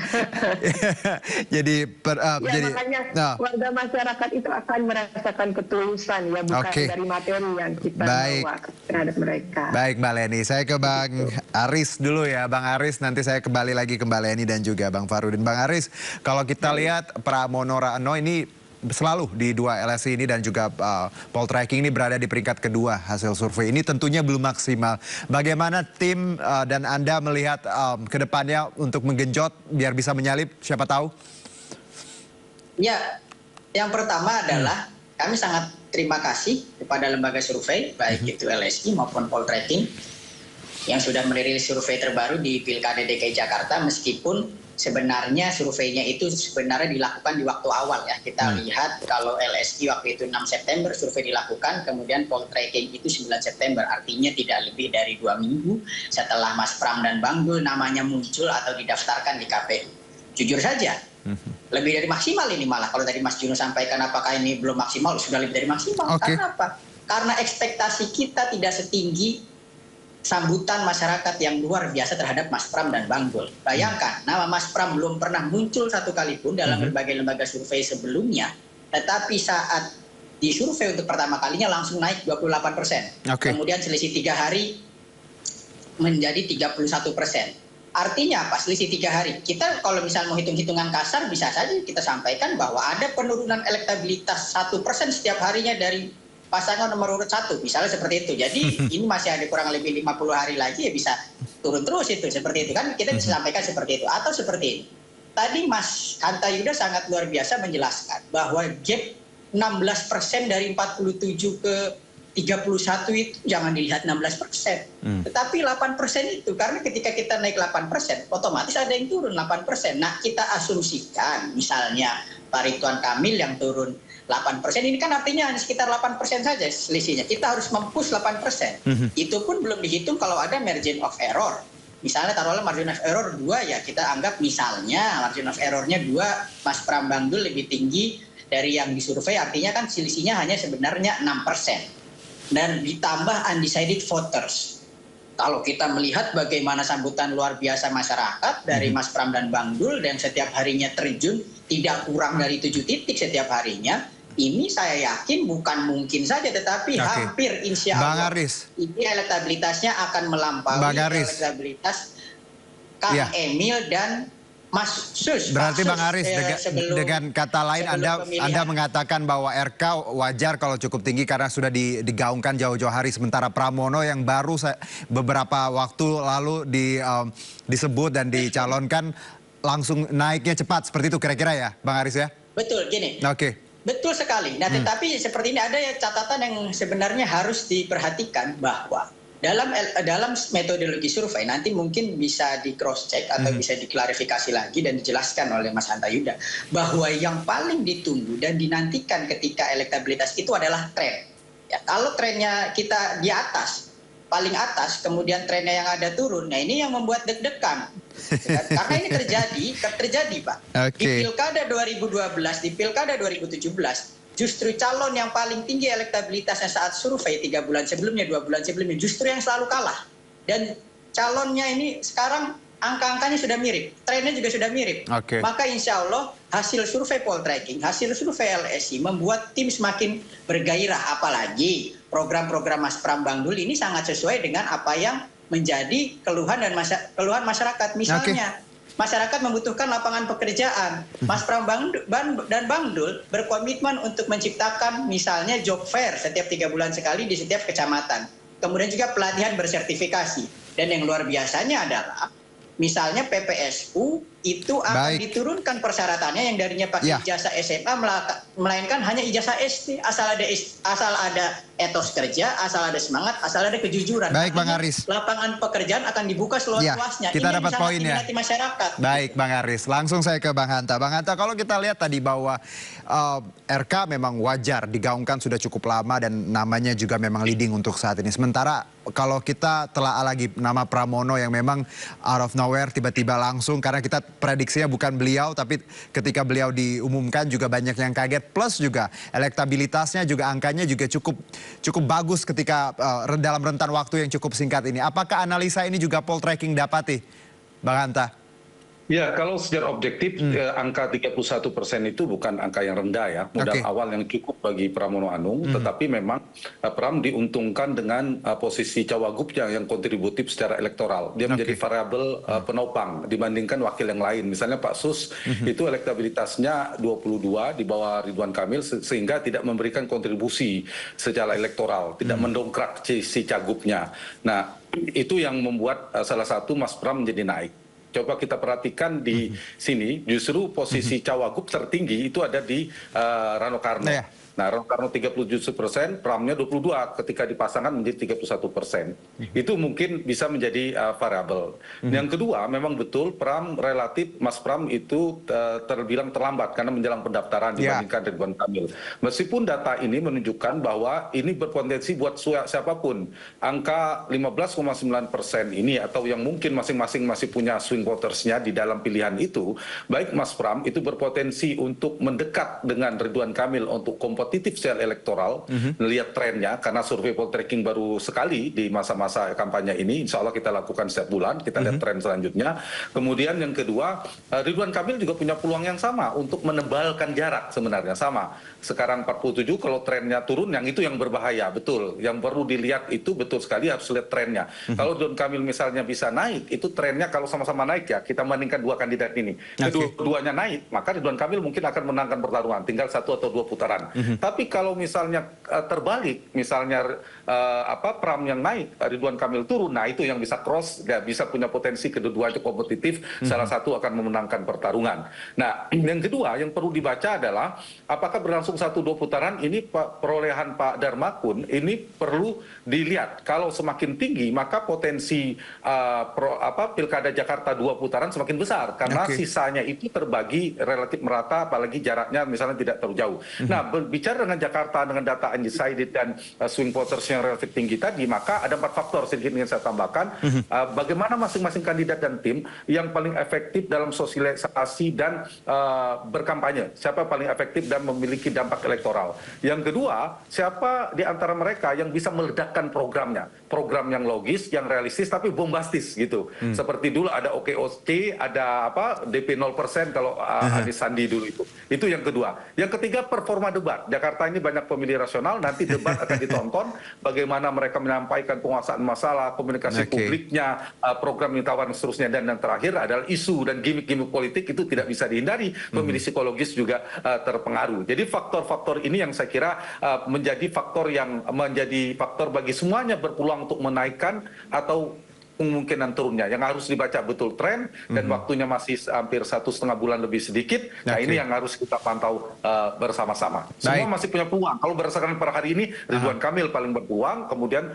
Jadi makanya warga masyarakat itu akan merasakan ketulusan ya, bukan dari materi yang kita bawa terhadap mereka. Baik Mbak Leni, saya ke Bang Aris dulu ya. Bang Aris, nanti saya kembali lagi ke Mbak Leni dan juga Bang Farudin. Bang Aris, kalau kita lihat Pramono Rano ini selalu di dua LSI ini dan juga poltreking ini berada di peringkat kedua hasil survei ini tentunya belum maksimal. Bagaimana tim dan Anda melihat ke depannya untuk menggenjot biar bisa menyalip, siapa tahu? Ya, yang pertama adalah kami sangat terima kasih kepada lembaga survei baik itu LSI maupun poltreking yang sudah merilis survei terbaru di Pilkada DKI Jakarta, meskipun sebenarnya surveinya itu sebenarnya dilakukan di waktu awal ya. Kita lihat kalau LSI waktu itu 6 September survei dilakukan, kemudian poltreking itu 9 September, artinya tidak lebih dari 2 minggu setelah Mas Pram dan Bang Dul namanya muncul atau didaftarkan di KPU. Jujur saja, lebih dari maksimal ini malah. Kalau tadi Mas Juno sampaikan apakah ini belum maksimal, sudah lebih dari maksimal. Karena apa? Karena ekspektasi kita tidak setinggi sambutan masyarakat yang luar biasa terhadap Mas Pram dan Bang Dul. Bayangkan, nama Mas Pram belum pernah muncul satu kali pun dalam berbagai lembaga survei sebelumnya, tetapi saat disurvei untuk pertama kalinya langsung naik 28%. Kemudian selisih 3 hari menjadi 31%. Artinya apa? Selisih 3 hari. Kita kalau misal mau hitung-hitungan kasar bisa saja kita sampaikan bahwa ada penurunan elektabilitas 1% setiap harinya dari pasangan nomor urut 1, misalnya seperti itu. Jadi ini masih ada kurang lebih 50 hari lagi ya bisa turun terus itu, seperti itu kan kita bisa sampaikan seperti itu. Atau seperti ini. Tadi Mas Hanta Yuda sangat luar biasa menjelaskan bahwa gap 16% dari 47 ke 31 itu jangan dilihat 16%. Tetapi 8% itu karena ketika kita naik 8%, otomatis ada yang turun 8%. Nah, kita asumsikan misalnya Pak Ridwan Kamil yang turun 8%, ini kan artinya hanya sekitar 8% saja selisihnya. Kita harus mempush 8%. Itu pun belum dihitung kalau ada margin of error. Misalnya taruhlah margin of error 2 ya, kita anggap misalnya margin of errornya 2, Mas Pram Bang Dul lebih tinggi dari yang disurvei, artinya kan selisihnya hanya sebenarnya 6%. Dan ditambah undecided voters. Kalau kita melihat bagaimana sambutan luar biasa masyarakat dari Mas Pram dan Bang Dul dan setiap harinya terjun tidak kurang dari 7 titik setiap harinya, ini saya yakin bukan mungkin saja tetapi hampir insya Allah ini elektabilitasnya akan melampaui elektabilitas Kang Emil dan Mas Sus. Berarti Bang Aris dengan kata lain Anda mengatakan bahwa RK wajar kalau cukup tinggi karena sudah digaungkan jauh-jauh hari, sementara Pramono yang baru beberapa waktu lalu disebut dan dicalonkan langsung naiknya cepat, seperti itu kira-kira ya Bang Aris ya? Betul, gini. Betul sekali. Nah, tetapi seperti ini ada catatan yang sebenarnya harus diperhatikan bahwa dalam metodologi survei nanti mungkin bisa di cross check atau bisa diklarifikasi lagi dan dijelaskan oleh Mas Hanta Yuda bahwa yang paling ditunggu dan dinantikan ketika elektabilitas itu adalah tren. Ya, kalau trennya kita di atas, paling atas, kemudian trennya yang ada turun, nah ini yang membuat deg-degan. Karena ini terjadi Pak. Di Pilkada 2012, di Pilkada 2017, justru calon yang paling tinggi elektabilitasnya saat survei 3 bulan sebelumnya, 2 bulan sebelumnya, justru yang selalu kalah. Dan calonnya ini sekarang angka-angkanya sudah mirip, trennya juga sudah mirip. Maka insya Allah hasil survei poltreking, hasil survei LSI membuat tim semakin bergairah. Apalagi program-program Mas Pram Bang Dul ini sangat sesuai dengan apa yang menjadi keluhan keluhan masyarakat. Misalnya, masyarakat membutuhkan lapangan pekerjaan. Mas Pram dan Bang Dul berkomitmen untuk menciptakan misalnya job fair setiap 3 bulan sekali di setiap kecamatan. Kemudian juga pelatihan bersertifikasi. Dan yang luar biasanya adalah misalnya PPSU itu akan diturunkan persyaratannya yang darinya pakai ijazah SMA melainkan hanya ijazah SD, asal ada etos kerja, asal ada semangat, asal ada kejujuran. Baik Bang Aris. Lapangan pekerjaan akan dibuka seluas-luasnya. Kita dapat poinnya. Masyarakat. Baik Bang Aris, langsung saya ke Bang Hanta. Bang Hanta, kalau kita lihat tadi bahwa RK memang wajar digaungkan sudah cukup lama dan namanya juga memang leading untuk saat ini. Sementara kalau kita telah lagi nama Pramono yang memang out of nowhere tiba-tiba langsung, karena kita prediksinya bukan beliau, tapi ketika beliau diumumkan juga banyak yang kaget. Plus juga elektabilitasnya juga angkanya juga cukup bagus ketika dalam rentan waktu yang cukup singkat ini. Apakah analisa ini juga poltreking dapati, Bang Hanta? Ya, kalau secara objektif angka 31% itu bukan angka yang rendah ya. Modal awal yang cukup bagi Pramono Anung, tetapi memang Pram diuntungkan dengan posisi cawagupnya yang kontributif secara elektoral. Dia menjadi variabel penopang dibandingkan wakil yang lain. Misalnya Pak Sus itu elektabilitasnya 22 di bawah Ridwan Kamil sehingga tidak memberikan kontribusi secara elektoral, tidak mendongkrak si cagupnya. Nah, itu yang membuat salah satu Mas Pram menjadi naik. Coba kita perhatikan di sini, justru posisi cawagup tertinggi itu ada di Rano Karno. Nah, Rano Karno 37%, Pramnya 22 ketika dipasangkan menjadi 31%. Itu mungkin bisa menjadi variabel. Yang kedua, memang betul Pram relatif, Mas Pram itu terbilang terlambat karena menjelang pendaftaran dibandingkan Ridwan Kamil. Meskipun data ini menunjukkan bahwa ini berpotensi buat siapapun. Angka 15,9% ini atau yang mungkin masing-masing masih punya swing votersnya di dalam pilihan itu, baik Mas Pram itu berpotensi untuk mendekat dengan Ridwan Kamil untuk kompetitif secara elektoral, melihat trennya, karena survei poltreking baru sekali di masa-masa kampanye ini, insya Allah kita lakukan setiap bulan, kita lihat tren selanjutnya. Kemudian yang kedua, Ridwan Kamil juga punya peluang yang sama untuk menebalkan jarak sebenarnya, sama. Sekarang 47, kalau trennya turun, yang itu yang berbahaya, betul. Yang perlu dilihat itu betul sekali, harus lihat trennya. Kalau Ridwan Kamil misalnya bisa naik, itu trennya kalau sama-sama naik ya, kita bandingkan dua kandidat ini. Kedua-duanya naik, maka Ridwan Kamil mungkin akan menangkan pertarungan, tinggal 1 atau 2 putaran. Tapi kalau misalnya terbalik, misalnya Pram yang naik, Ridwan Kamil turun, nah itu yang bisa cross, bisa punya potensi kedua-duanya kompetitif, salah satu akan memenangkan pertarungan. Nah, yang kedua yang perlu dibaca adalah apakah berlangsung 1-2 putaran, ini perolehan Pak Darmakun ini perlu dilihat. Kalau semakin tinggi, maka potensi Pilkada Jakarta 2 putaran semakin besar, karena sisanya itu terbagi relatif merata, apalagi jaraknya misalnya tidak terlalu jauh. Nah, bicara dengan Jakarta dengan data undecided dan swing voters yang relatif tinggi tadi, maka ada 4 faktor sedikit ingin saya tambahkan. Bagaimana masing-masing kandidat dan tim yang paling efektif dalam sosialisasi dan berkampanye, siapa paling efektif dan memiliki dampak elektoral. Yang kedua, siapa di antara mereka yang bisa meledakkan programnya, program yang logis, yang realistis tapi bombastis gitu. Seperti dulu ada OKOC, ada DP 0% kalau Anies Sandi dulu itu. Itu yang kedua. Yang ketiga, performa debat. Jakarta ini banyak pemilih rasional, nanti debat akan ditonton bagaimana mereka menyampaikan penguasaan masalah, komunikasi publiknya, program yang tawaran seterusnya, dan yang terakhir adalah isu dan gimmick-gimmick politik itu tidak bisa dihindari, pemilih psikologis juga terpengaruh. Jadi faktor-faktor ini yang saya kira menjadi faktor bagi semuanya berpeluang untuk menaikkan atau kemungkinan turunnya. Yang harus dibaca betul tren dan waktunya masih hampir 1,5 bulan lebih sedikit. Nah ini yang harus kita pantau bersama-sama. Semua masih punya peluang. Kalau berdasarkan per hari ini Ridwan Kamil paling berpeluang, kemudian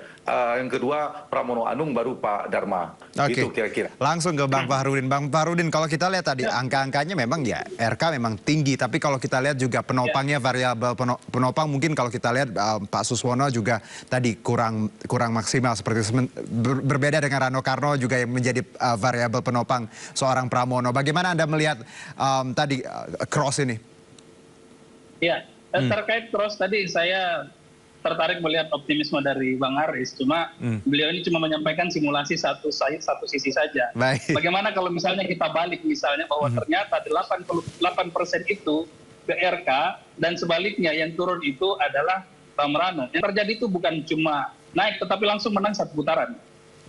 yang kedua Pramono Anung, baru Pak Dharma. Itu kira-kira. Langsung ke Bang Fahrudin. Bang Fahrudin, kalau kita lihat tadi angka-angkanya memang ya RK memang tinggi, tapi kalau kita lihat juga penopangnya variabel penopang mungkin kalau kita lihat Pak Suswono juga tadi kurang maksimal seperti berbeda dengan Rano Karno juga yang menjadi variabel penopang seorang Pramono. Bagaimana Anda melihat tadi cross ini? Ya, terkait cross tadi saya tertarik melihat optimisme dari Bang Aris. Cuma beliau ini cuma menyampaikan simulasi satu sisi saja. Bagaimana kalau misalnya kita balik misalnya bahwa ternyata 88% itu ke RK dan sebaliknya yang turun itu adalah Bang Rano. Yang terjadi itu bukan cuma naik tetapi langsung menang satu putaran.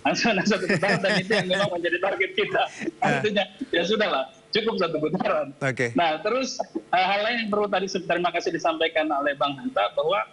Langsung menang satu putaran dan itu yang memang menjadi target kita. Artinya ya sudahlah, cukup satu putaran. Nah terus hal lain yang perlu tadi terima kasih disampaikan oleh Bang Hanta bahwa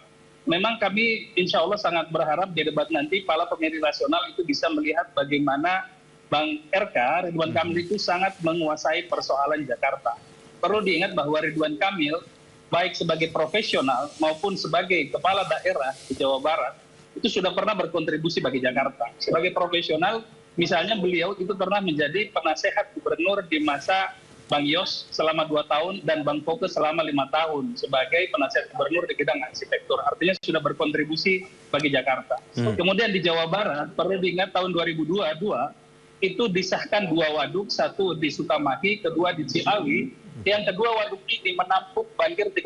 memang kami insya Allah sangat berharap di debat nanti para pemilih rasional itu bisa melihat bagaimana Bang RK, Ridwan Kamil itu sangat menguasai persoalan Jakarta. Perlu diingat bahwa Ridwan Kamil baik sebagai profesional maupun sebagai kepala daerah di Jawa Barat itu sudah pernah berkontribusi bagi Jakarta. Sebagai profesional, misalnya beliau itu pernah menjadi penasehat gubernur di masa Bang Yos selama 2 tahun dan Bang Foke selama 5 tahun sebagai penasehat gubernur di bidang arsitektur. Artinya sudah berkontribusi bagi Jakarta. Kemudian di Jawa Barat, perlu diingat tahun 2022 itu disahkan 2 waduk, satu di Sukamahi, kedua di Ciawi. Yang kedua waduk ini menampung banjir 30%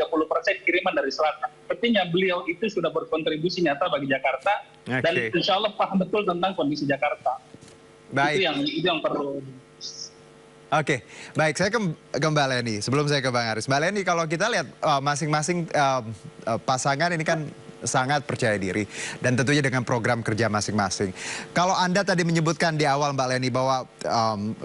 kiriman dari selatan. Artinya beliau itu sudah berkontribusi nyata bagi Jakarta dan insya Allah paham betul tentang kondisi Jakarta. Itu yang perlu. Baik, saya ke Mbak Leni. Sebelum saya ke Bang Aris, Mbak Leni, kalau kita lihat masing-masing pasangan ini kan sangat percaya diri dan tentunya dengan program kerja masing-masing. Kalau Anda tadi menyebutkan di awal Mbak Leni bahwa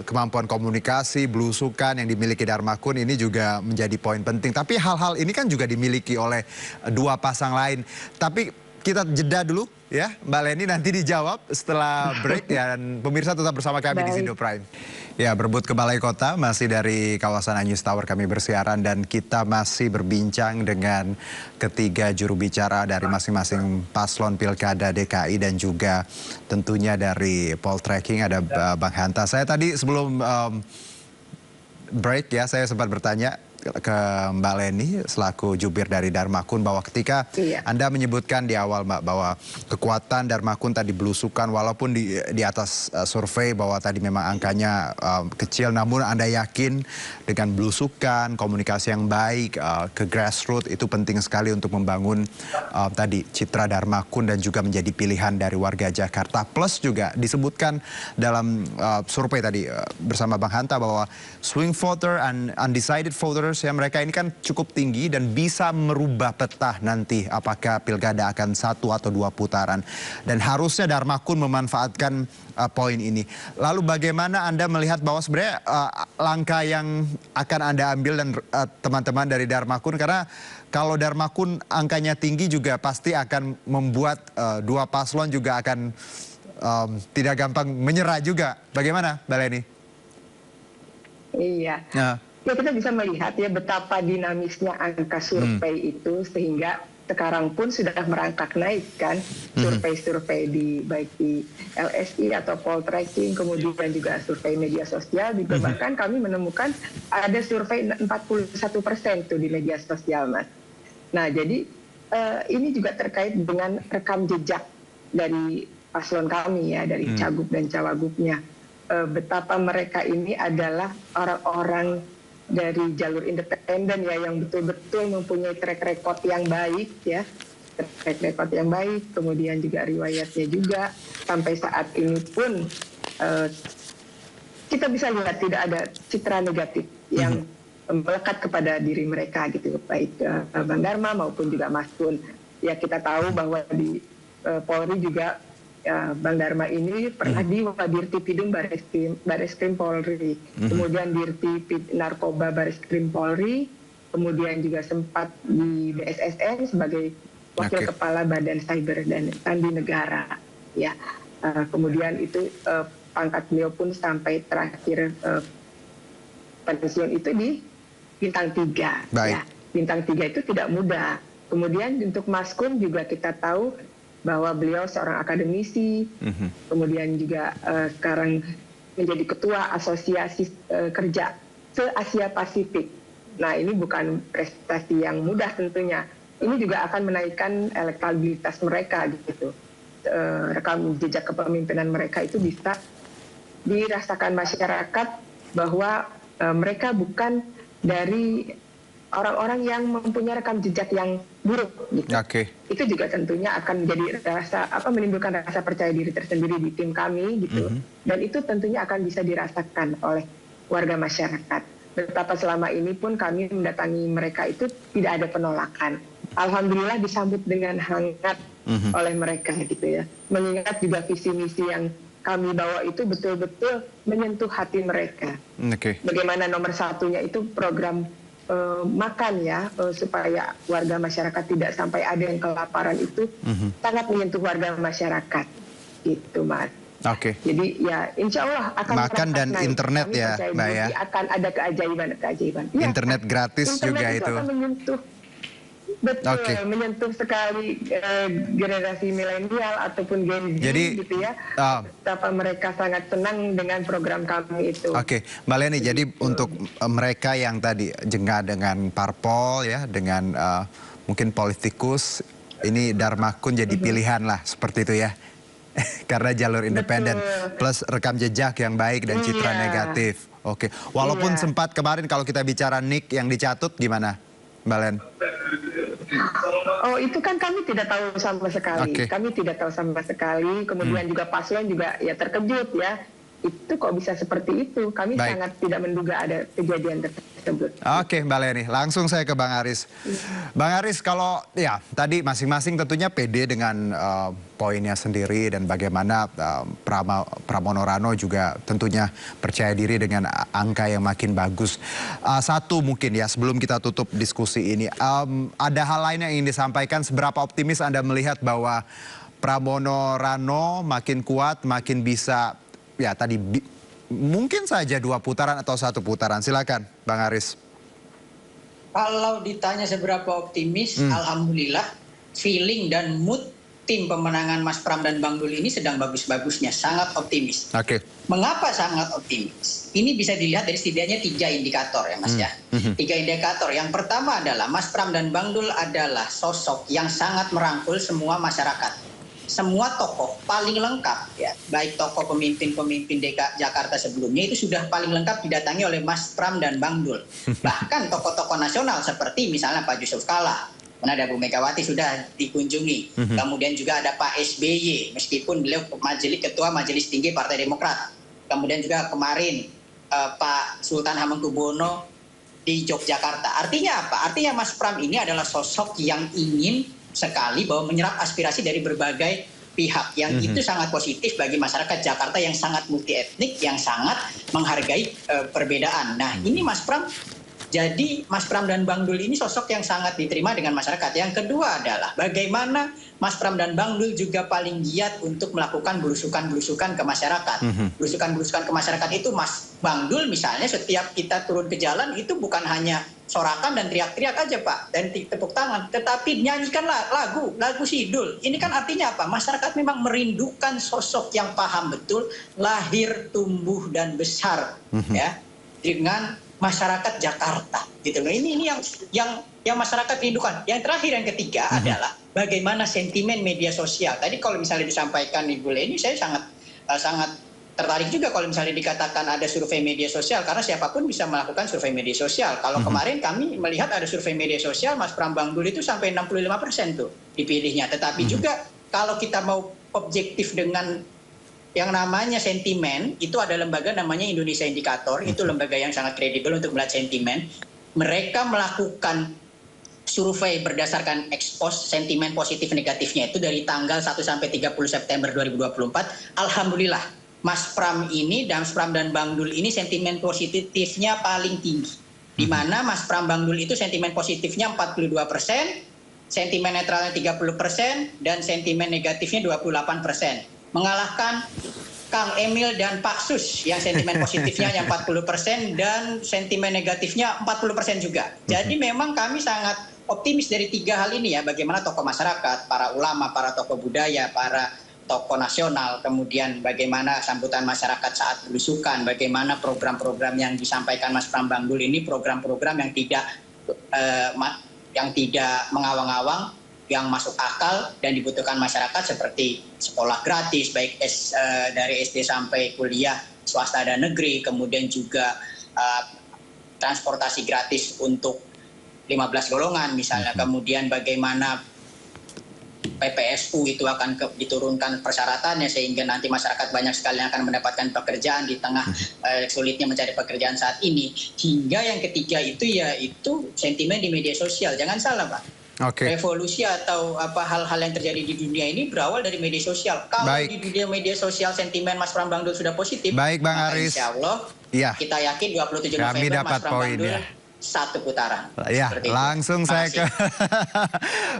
kemampuan komunikasi, belusukan yang dimiliki Dharma Kun ini juga menjadi poin penting. Tapi hal-hal ini kan juga dimiliki oleh 2 pasang lain. Tapi kita jeda dulu ya, Mbak Leni nanti dijawab setelah break dan pemirsa tetap bersama kami di Sindo Prime. Ya, berebut ke Balai Kota, masih dari kawasan Anyus Tower kami bersiaran dan kita masih berbincang dengan ketiga juru bicara dari masing-masing paslon Pilkada DKI dan juga tentunya dari Poltreking ada Bang Hanta. Saya tadi sebelum break ya, saya sempat bertanya ke Mbak Leni selaku jubir dari Dharma Kun bahwa ketika Anda menyebutkan di awal Mbak bahwa kekuatan Dharma Kun tadi belusukan walaupun di atas survei bahwa tadi memang angkanya kecil, namun Anda yakin dengan belusukan, komunikasi yang baik ke grassroots itu penting sekali untuk membangun tadi citra Dharma Kun dan juga menjadi pilihan dari warga Jakarta. Plus juga disebutkan dalam survei tadi bersama Bang Hanta bahwa swing voter and undecided voter ya mereka ini kan cukup tinggi dan bisa merubah peta nanti apakah pilkada akan 1 atau 2 putaran. Dan harusnya Dharma Kun memanfaatkan poin ini. Lalu bagaimana Anda melihat bahwa sebenarnya langkah yang akan Anda ambil dan teman-teman dari Dharma Kun, karena kalau Dharma Kun angkanya tinggi juga pasti akan membuat 2 paslon juga akan tidak gampang menyerah juga. Bagaimana Mbak Leni? Iya. Ya kita bisa melihat ya betapa dinamisnya angka survei itu sehingga sekarang pun sudah merangkak naik kan survei-survei di baik di LSI atau Poltreking, kemudian juga survei media sosial juga bahkan kami menemukan ada survei 41% tuh di media sosial Mas. Nah jadi ini juga terkait dengan rekam jejak dari paslon kami ya dari cagup dan cawagupnya. Betapa mereka ini adalah orang-orang dari jalur independen ya yang betul-betul mempunyai track record yang baik ya, track record yang baik, kemudian juga riwayatnya juga sampai saat ini pun kita bisa lihat tidak ada citra negatif yang melekat kepada diri mereka gitu, baik Bang Dharma maupun juga Mas Kun. Ya kita tahu bahwa di Polri juga Bang Dharma ini pernah di Dirtipidum Bareskrim Polri, kemudian Dirti Narkoba Bareskrim Polri, kemudian juga sempat di BSSN sebagai Wakil Kepala Badan Cyber dan Sandi Negara. Ya, kemudian itu pangkat beliau pun sampai terakhir pensiun itu di bintang 3. Baik. Ya, bintang 3 itu tidak mudah. Kemudian untuk Mas Kun juga kita tahu bahwa beliau seorang akademisi, kemudian juga sekarang menjadi ketua asosiasi kerja se-Asia Pasifik. Nah, ini bukan prestasi yang mudah tentunya. Ini juga akan menaikkan elektabilitas mereka gitu. Rekam jejak kepemimpinan mereka itu bisa dirasakan masyarakat bahwa mereka bukan dari orang-orang yang mempunyai rekam jejak yang buruk gitu. Itu juga tentunya akan menjadi menimbulkan rasa percaya diri tersendiri di tim kami gitu. Dan itu tentunya akan bisa dirasakan oleh warga masyarakat. Betapa selama ini pun kami mendatangi mereka itu tidak ada penolakan. Alhamdulillah disambut dengan hangat oleh mereka gitu ya. Mengingat juga visi misi yang kami bawa itu betul-betul menyentuh hati mereka. Bagaimana nomor satunya itu program makan ya, supaya warga masyarakat tidak sampai ada yang kelaparan itu sangat menyentuh warga masyarakat gitu, Mas. Jadi ya insya Allah akan makan dan internet ya, Mbak ya. Akan ada keajaiban. Internet gratis internet juga itu. Akan menyentuh, menyentuh sekali generasi milenial ataupun Gen Z gitu ya. Betapa mereka sangat senang dengan program kami itu. Mbak Leni, jadi untuk mereka yang tadi jengah dengan parpol ya, dengan mungkin politikus, ini Dharma Kun jadi pilihan lah seperti itu ya. Karena jalur independen plus rekam jejak yang baik dan citra negatif. Walaupun sempat kemarin kalau kita bicara nik yang dicatut gimana, Mbak Len? Oh, itu kan kami tidak tahu sama sekali. Kami tidak tahu sama sekali. Kemudian juga paslon juga ya terkejut ya. Itu kok bisa seperti itu? Kami sangat tidak menduga ada kejadian tersebut. Mbak Leni, langsung saya ke Bang Aris. Bang Aris, kalau ya tadi masing-masing tentunya pede dengan poinnya sendiri dan bagaimana Pramono Rano juga tentunya percaya diri dengan angka yang makin bagus. Satu mungkin ya sebelum kita tutup diskusi ini, ada hal lain yang ingin disampaikan. Seberapa optimis Anda melihat bahwa Pramono Rano makin kuat, makin bisa ya tadi mungkin saja 2 putaran atau 1 putaran. Silakan Bang Aris. Kalau ditanya seberapa optimis, alhamdulillah feeling dan mood tim pemenangan Mas Pram dan Bang Dul ini sedang bagus-bagusnya, sangat optimis. Mengapa sangat optimis? Ini bisa dilihat dari setidaknya 3 indikator ya Mas ya. 3 indikator. Yang pertama adalah Mas Pram dan Bang Dul adalah sosok yang sangat merangkul semua masyarakat. Semua tokoh paling lengkap ya, baik tokoh pemimpin-pemimpin Jakarta sebelumnya itu sudah paling lengkap didatangi oleh Mas Pram dan Bang Dul. Bahkan tokoh-tokoh nasional seperti misalnya Pak Yusuf Kalla, ada Bu Megawati sudah dikunjungi. Kemudian juga ada Pak SBY, meskipun beliau ketua Majelis Tinggi Partai Demokrat. Kemudian juga kemarin Pak Sultan Hamengkubuwono di Yogyakarta. Artinya apa? Artinya Mas Pram ini adalah sosok yang ingin sekali bahwa menyerap aspirasi dari berbagai pihak yang itu sangat positif bagi masyarakat Jakarta yang sangat multi etnik, yang sangat menghargai perbedaan. Nah, ini Mas Pram. Jadi Mas Pram dan Bang Dul ini sosok yang sangat diterima dengan masyarakat. Yang kedua adalah bagaimana Mas Pram dan Bang Dul juga paling giat untuk melakukan belusukan-belusukan ke masyarakat. Belusukan-belusukan ke masyarakat itu Mas Bang Dul misalnya setiap kita turun ke jalan itu bukan hanya sorakan dan teriak-teriak aja Pak, dan tepuk tangan, tetapi nyanyikanlah lagu Sidul. Ini kan artinya apa? Masyarakat memang merindukan sosok yang paham betul lahir, tumbuh dan besar ya dengan masyarakat Jakarta gitu loh. Ini yang masyarakat rindukan. Yang terakhir yang ketiga adalah bagaimana sentimen media sosial. Tadi kalau misalnya disampaikan Ibu Leni, saya sangat tertarik juga kalau misalnya dikatakan ada survei media sosial, karena siapapun bisa melakukan survei media sosial. Kalau kemarin kami melihat ada survei media sosial, Mas Pram Bang Dul itu sampai 65% tuh dipilihnya. Tetapi juga kalau kita mau objektif dengan yang namanya sentimen, itu ada lembaga namanya Indonesia Indikator, itu lembaga yang sangat kredibel untuk melihat sentimen. Mereka melakukan survei berdasarkan ekspos sentimen positif negatifnya itu dari tanggal 1 sampai 30 September 2024. Alhamdulillah, Mas Pram ini, Mas Pram dan Bang Dul ini sentimen positifnya paling tinggi. Di mana Mas Pram Bang Dul itu sentimen positifnya 42%, sentimen netralnya 30%, dan sentimen negatifnya 28%. Mengalahkan Kang Emil dan Pak Sus yang sentimen positifnya yang 40% dan sentimen negatifnya 40% juga. Jadi memang kami sangat optimis dari 3 hal ini ya, bagaimana tokoh masyarakat, para ulama, para tokoh budaya, para tokoh nasional, kemudian bagaimana sambutan masyarakat saat belusukan, bagaimana program-program yang disampaikan Mas Prambanggul ini program-program yang tidak mengawang-awang, yang masuk akal dan dibutuhkan masyarakat seperti sekolah gratis baik dari SD sampai kuliah swasta dan negeri, kemudian juga transportasi gratis untuk 15 golongan misalnya, kemudian bagaimana PPSU itu akan diturunkan persyaratannya sehingga nanti masyarakat banyak sekali yang akan mendapatkan pekerjaan di tengah sulitnya mencari pekerjaan saat ini. Hingga yang ketiga itu yaitu sentimen di media sosial. Jangan salah Pak. Revolusi atau hal-hal yang terjadi di dunia ini berawal dari media sosial. Kalau di dunia media sosial sentimen Mas Prambanggul sudah positif, Baik Bang Aris, insya Allah kita yakin 27 November Mas Prambanggul satu putaran. Ya, langsung saya ke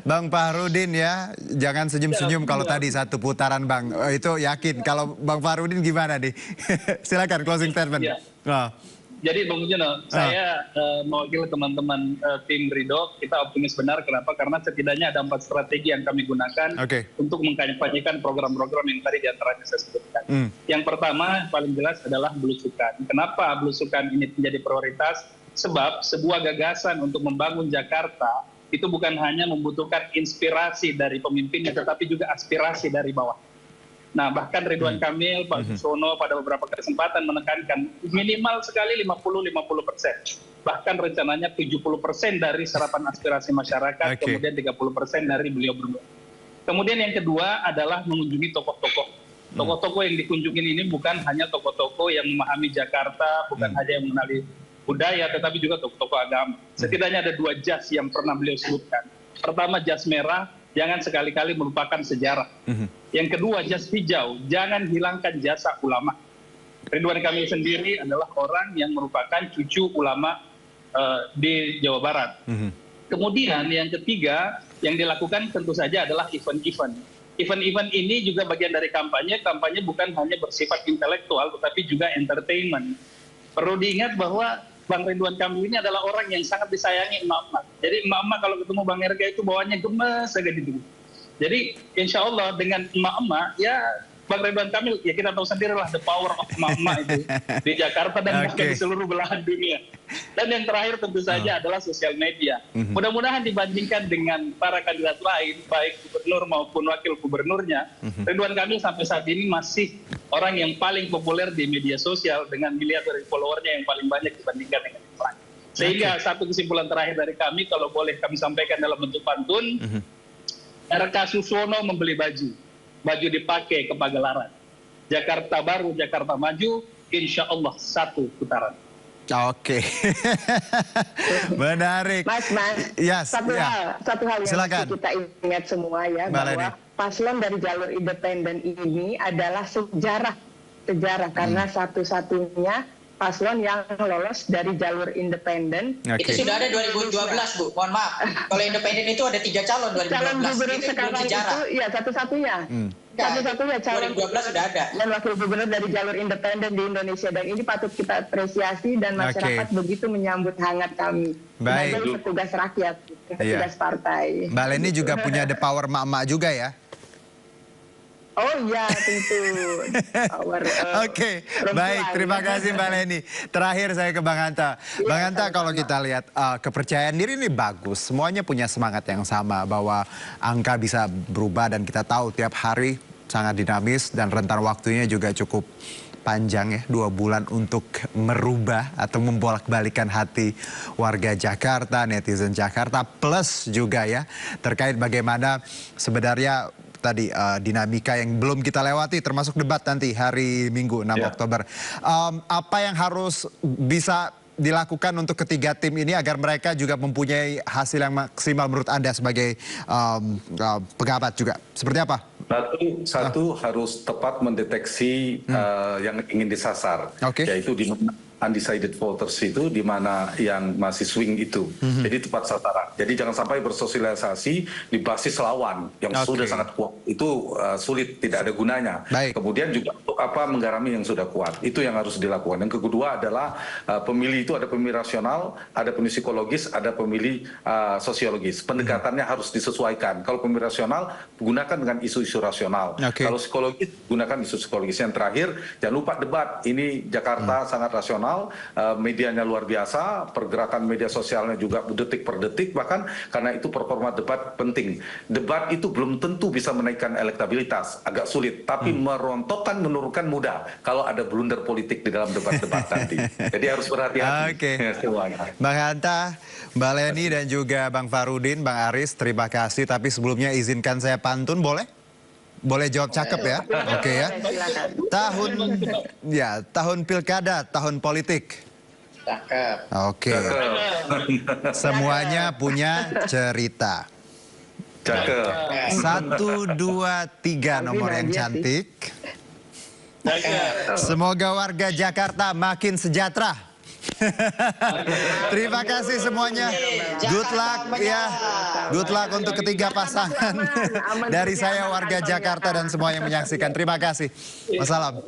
Bang Fahrudin ya. Jangan senyum-senyum kalau tadi satu putaran Bang. Itu yakin. Kalau Bang Fahrudin gimana nih? Silakan closing statement. Jadi Bang Juno, saya mewakili teman-teman tim Ridho, kita optimis benar. Kenapa? Karena setidaknya ada 4 strategi yang kami gunakan untuk mengkampanyekan program-program yang tadi diantaranya saya sebutkan. Yang pertama, paling jelas adalah belusukan. Kenapa belusukan ini menjadi prioritas? Sebab sebuah gagasan untuk membangun Jakarta itu bukan hanya membutuhkan inspirasi dari pemimpinnya, tetapi juga aspirasi dari bawah. Nah, bahkan Ridwan Kamil, Pak Susono pada beberapa kesempatan menekankan minimal sekali 50-50%. Bahkan rencananya 70% dari serapan aspirasi masyarakat, kemudian 30% dari beliau berdua. Kemudian yang kedua adalah mengunjungi tokoh-tokoh. Tokoh-tokoh yang dikunjungin ini bukan hanya tokoh-tokoh yang memahami Jakarta, bukan hanya yang mengenali budaya, tetapi juga tokoh-tokoh agama. Setidaknya ada 2 jas yang pernah beliau sebutkan. Pertama, jas merah, jangan sekali-kali melupakan sejarah. Yang kedua, jas hijau, jangan hilangkan jasa ulama. Ridwan Kamil sendiri adalah orang yang merupakan cucu ulama di Jawa Barat. Kemudian yang ketiga, yang dilakukan tentu saja adalah event-event. Event-event ini juga bagian dari kampanye. Kampanye bukan hanya bersifat intelektual, tetapi juga entertainment. Perlu diingat bahwa Bang Ridwan Kamil ini adalah orang yang sangat disayangi emak-emak. Jadi emak-emak kalau ketemu Bang Erga itu bawaannya gemes saja gitu. Jadi insya Allah dengan emak-emak ya Bang Ridwan Kamil ya kita tahu sendirilah the power of emak-emak itu di Jakarta dan bahkan di seluruh belahan dunia. Dan yang terakhir tentu saja adalah sosial media. Mudah-mudahan dibandingkan dengan para kandidat lain, baik gubernur maupun wakil gubernurnya, Ridwan Kamil sampai saat ini masih orang yang paling populer di media sosial dengan miliaran followernya yang paling banyak dibandingkan dengan yang lain. Sehingga satu kesimpulan terakhir dari kami, kalau boleh kami sampaikan dalam bentuk pantun, RK Susono membeli baju dipakai ke Pagelaran. Jakarta baru, Jakarta maju, insya Allah satu putaran. Menarik. Mas, satu hal yang harus kita ingat semua ya, bahwa paslon dari jalur independen ini adalah sejarah karena satu-satunya paslon yang lolos dari jalur independen. Itu sudah ada 2012 Bu, mohon maaf. Kalau independen itu ada 3 calon 2012. Calon gubernur itu sekarang sejarah. itu ya satu-satunya. Satu-satunya calon 2012 sudah ada. Dan wakil gubernur dari jalur independen di Indonesia, dan ini patut kita apresiasi dan masyarakat begitu menyambut hangat kami sebagai petugas rakyat, petugas partai. Mbak Leni juga punya the power emak-emak juga ya? Oh iya tentu. Baik, terima kasih Mbak Leni. Terakhir saya ke Bang Hanta. Bang Hanta, kalau kita lihat kepercayaan diri ini bagus. Semuanya punya semangat yang sama bahwa angka bisa berubah dan kita tahu tiap hari sangat dinamis dan rentan waktunya juga cukup panjang ya, 2 bulan untuk merubah atau membolak-balikan hati warga Jakarta, netizen Jakarta, plus juga ya terkait bagaimana sebenarnya tadi dinamika yang belum kita lewati termasuk debat nanti hari Minggu 6 Oktober. Apa yang harus bisa dilakukan untuk ketiga tim ini agar mereka juga mempunyai hasil yang maksimal menurut Anda sebagai pejabat juga? Seperti apa? Satu harus tepat mendeteksi yang ingin disasar, yaitu di mana undecided voters itu, di mana yang masih swing itu. Jadi tepat sasaran. Jadi jangan sampai bersosialisasi di basis lawan yang sudah sangat kuat. Itu sulit, tidak ada gunanya. Kemudian juga untuk apa menggarami yang sudah kuat. Itu yang harus dilakukan. Yang kedua adalah pemilih itu ada pemilih rasional, ada pemilih psikologis, ada pemilih sosiologis. Pendekatannya harus disesuaikan. Kalau pemilih rasional, gunakan dengan isu-isu rasional. Kalau psikologis, gunakan isu psikologis. Yang terakhir, jangan lupa debat. Ini Jakarta sangat rasional. Medianya luar biasa, pergerakan media sosialnya juga detik per detik, bahkan karena itu performa debat penting. Debat itu belum tentu bisa menaikkan elektabilitas, agak sulit, tapi merontokkan, menurunkan mudah kalau ada blunder politik di dalam debat-debat nanti. Jadi harus berhati-hati. Bang Hanta, Mbak Leni dan juga Bang Farudin, Bang Aris, terima kasih. Tapi sebelumnya izinkan saya pantun, boleh? Boleh jawab cakep ya? Oke ya. Tahun pilkada, tahun politik. Cakep. Oke. Semuanya punya cerita. Cakep. 1, 2, 3 nomor yang cantik. Semoga warga Jakarta makin sejahtera. Terima kasih semuanya. Good luck ya. Good luck untuk ketiga pasangan. Dari saya warga Jakarta dan semua yang menyaksikan. Terima kasih. Wassalam.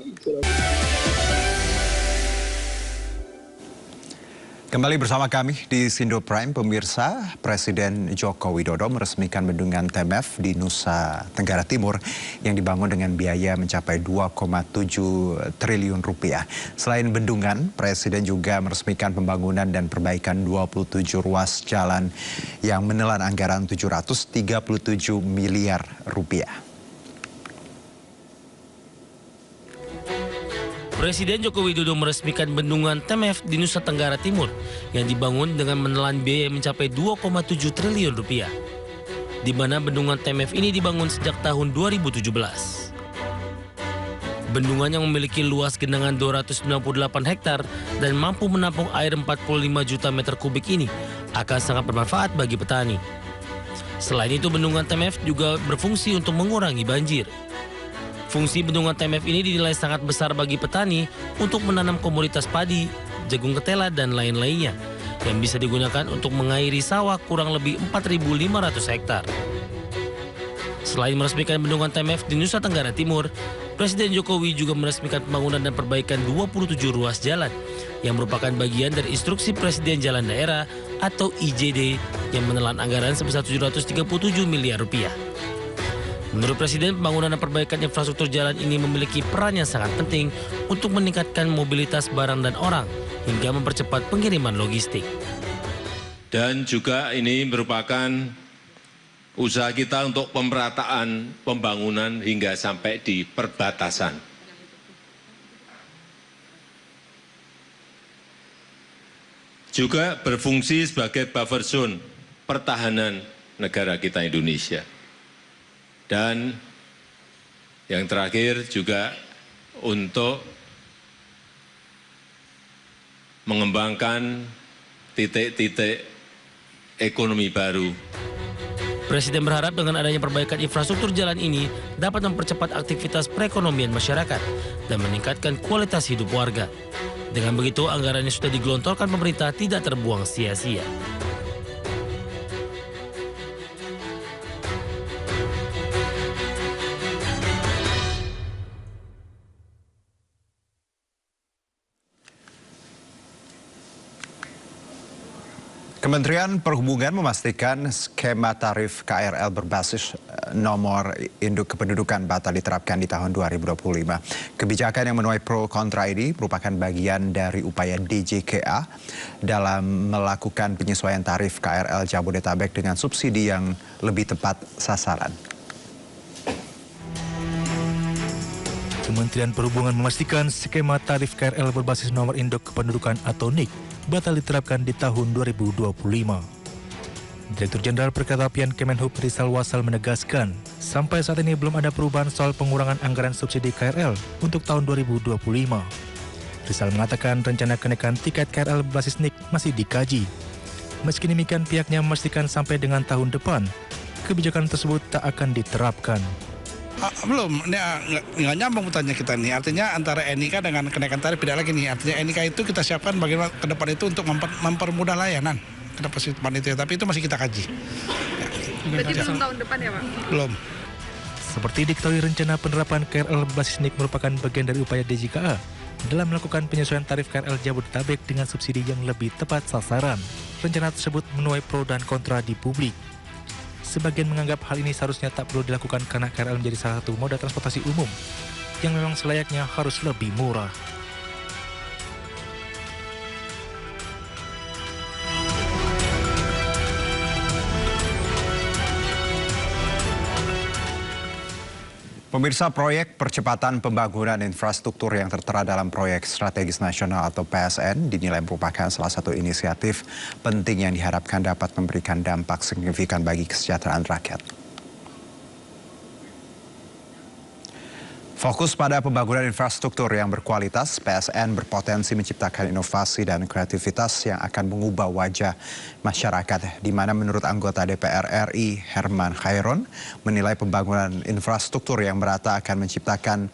Kembali bersama kami di Sindo Prime, pemirsa. Presiden Joko Widodo meresmikan bendungan TMF di Nusa Tenggara Timur yang dibangun dengan biaya mencapai 2,7 triliun rupiah. Selain bendungan, Presiden juga meresmikan pembangunan dan perbaikan 27 ruas jalan yang menelan anggaran 737 miliar rupiah. Presiden Joko Widodo meresmikan bendungan TMF di Nusa Tenggara Timur yang dibangun dengan menelan biaya mencapai 2,7 triliun rupiah. Di mana bendungan TMF ini dibangun sejak tahun 2017. Bendungan yang memiliki luas genangan 298 hektar dan mampu menampung air 45 juta meter kubik ini akan sangat bermanfaat bagi petani. Selain itu, bendungan TMF juga berfungsi untuk mengurangi banjir. Fungsi bendungan TMF ini dinilai sangat besar bagi petani untuk menanam komoditas padi, jagung ketela, dan lain-lainnya yang bisa digunakan untuk mengairi sawah kurang lebih 4.500 hektar. Selain meresmikan bendungan TMF di Nusa Tenggara Timur, Presiden Jokowi juga meresmikan pembangunan dan perbaikan 27 ruas jalan yang merupakan bagian dari instruksi Presiden Jalan Daerah atau IJD yang menelan anggaran sebesar 737 miliar rupiah. Menurut Presiden, pembangunan dan perbaikan infrastruktur jalan ini memiliki peran yang sangat penting untuk meningkatkan mobilitas barang dan orang hingga mempercepat pengiriman logistik. Dan juga ini merupakan usaha kita untuk pemerataan pembangunan hingga sampai di perbatasan. Juga berfungsi sebagai buffer zone pertahanan negara kita Indonesia. Dan yang terakhir juga untuk mengembangkan titik-titik ekonomi baru. Presiden berharap dengan adanya perbaikan infrastruktur jalan ini dapat mempercepat aktivitas perekonomian masyarakat dan meningkatkan kualitas hidup warga. Dengan begitu, anggaran yang sudah digelontorkan pemerintah tidak terbuang sia-sia. Kementerian Perhubungan memastikan skema tarif KRL berbasis nomor induk kependudukan batal diterapkan di tahun 2025. Kebijakan yang menuai pro kontra ini merupakan bagian dari upaya DJKA dalam melakukan penyesuaian tarif KRL Jabodetabek dengan subsidi yang lebih tepat sasaran. Kementerian Perhubungan memastikan skema tarif KRL berbasis nomor induk kependudukan atau NIK batal diterapkan di tahun 2025. Direktur Jenderal Perkeretaapian Kemenhub Rizal Wasal menegaskan, sampai saat ini belum ada perubahan soal pengurangan anggaran subsidi KRL untuk tahun 2025. Rizal mengatakan rencana kenaikan tiket KRL berbasis NIK masih dikaji. Meski demikian, pihaknya memastikan sampai dengan tahun depan, kebijakan tersebut tak akan diterapkan. Belum, ini nggak nyambung pertanyaan kita nih. Artinya antara NIK dengan kenaikan tarif beda lagi nih. Artinya NIK itu kita siapkan bagaimana ke depan itu untuk mempermudah layanan ke depan itu. Tapi itu masih kita kaji. Berarti belum tahun depan ya Pak? Belum. Seperti diketahui, rencana penerapan KRL berbasis NIK merupakan bagian dari upaya DJKA dalam melakukan penyesuaian tarif KRL Jabodetabek dengan subsidi yang lebih tepat sasaran. Rencana tersebut menuai pro dan kontra di publik. Sebagian menganggap hal ini seharusnya tak perlu dilakukan karena KRL menjadi salah satu moda transportasi umum yang memang selayaknya harus lebih murah. Pemirsa, proyek percepatan pembangunan infrastruktur yang tertera dalam Proyek Strategis Nasional atau PSN dinilai merupakan salah satu inisiatif penting yang diharapkan dapat memberikan dampak signifikan bagi kesejahteraan rakyat. Fokus pada pembangunan infrastruktur yang berkualitas, PSN berpotensi menciptakan inovasi dan kreativitas yang akan mengubah wajah masyarakat, di mana menurut anggota DPR RI Herman Khairon menilai pembangunan infrastruktur yang merata akan menciptakan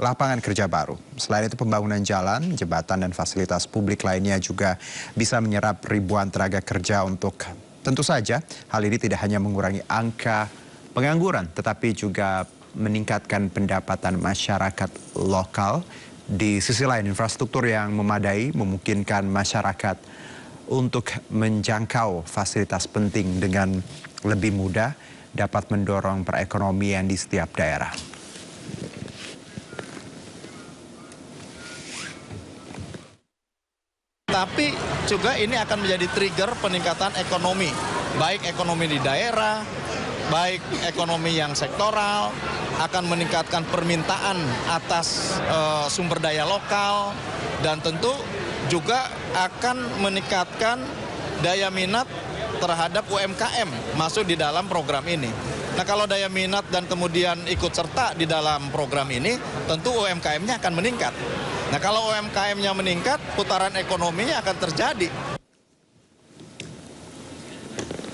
lapangan kerja baru. Selain itu, pembangunan jalan, jembatan, dan fasilitas publik lainnya juga bisa menyerap ribuan tenaga kerja untuk tentu saja hal ini tidak hanya mengurangi angka pengangguran, tetapi juga meningkatkan pendapatan masyarakat lokal. Di sisi lain, infrastruktur yang memadai memungkinkan masyarakat untuk menjangkau fasilitas penting dengan lebih mudah, dapat mendorong perekonomian di setiap daerah. Tapi juga ini akan menjadi trigger peningkatan ekonomi, baik ekonomi di daerah, baik ekonomi yang sektoral, akan meningkatkan permintaan atas sumber daya lokal, dan tentu juga akan meningkatkan daya minat terhadap UMKM masuk di dalam program ini. Nah, kalau daya minat dan kemudian ikut serta di dalam program ini, tentu UMKM-nya akan meningkat. Nah, kalau UMKM-nya meningkat, putaran ekonominya akan terjadi.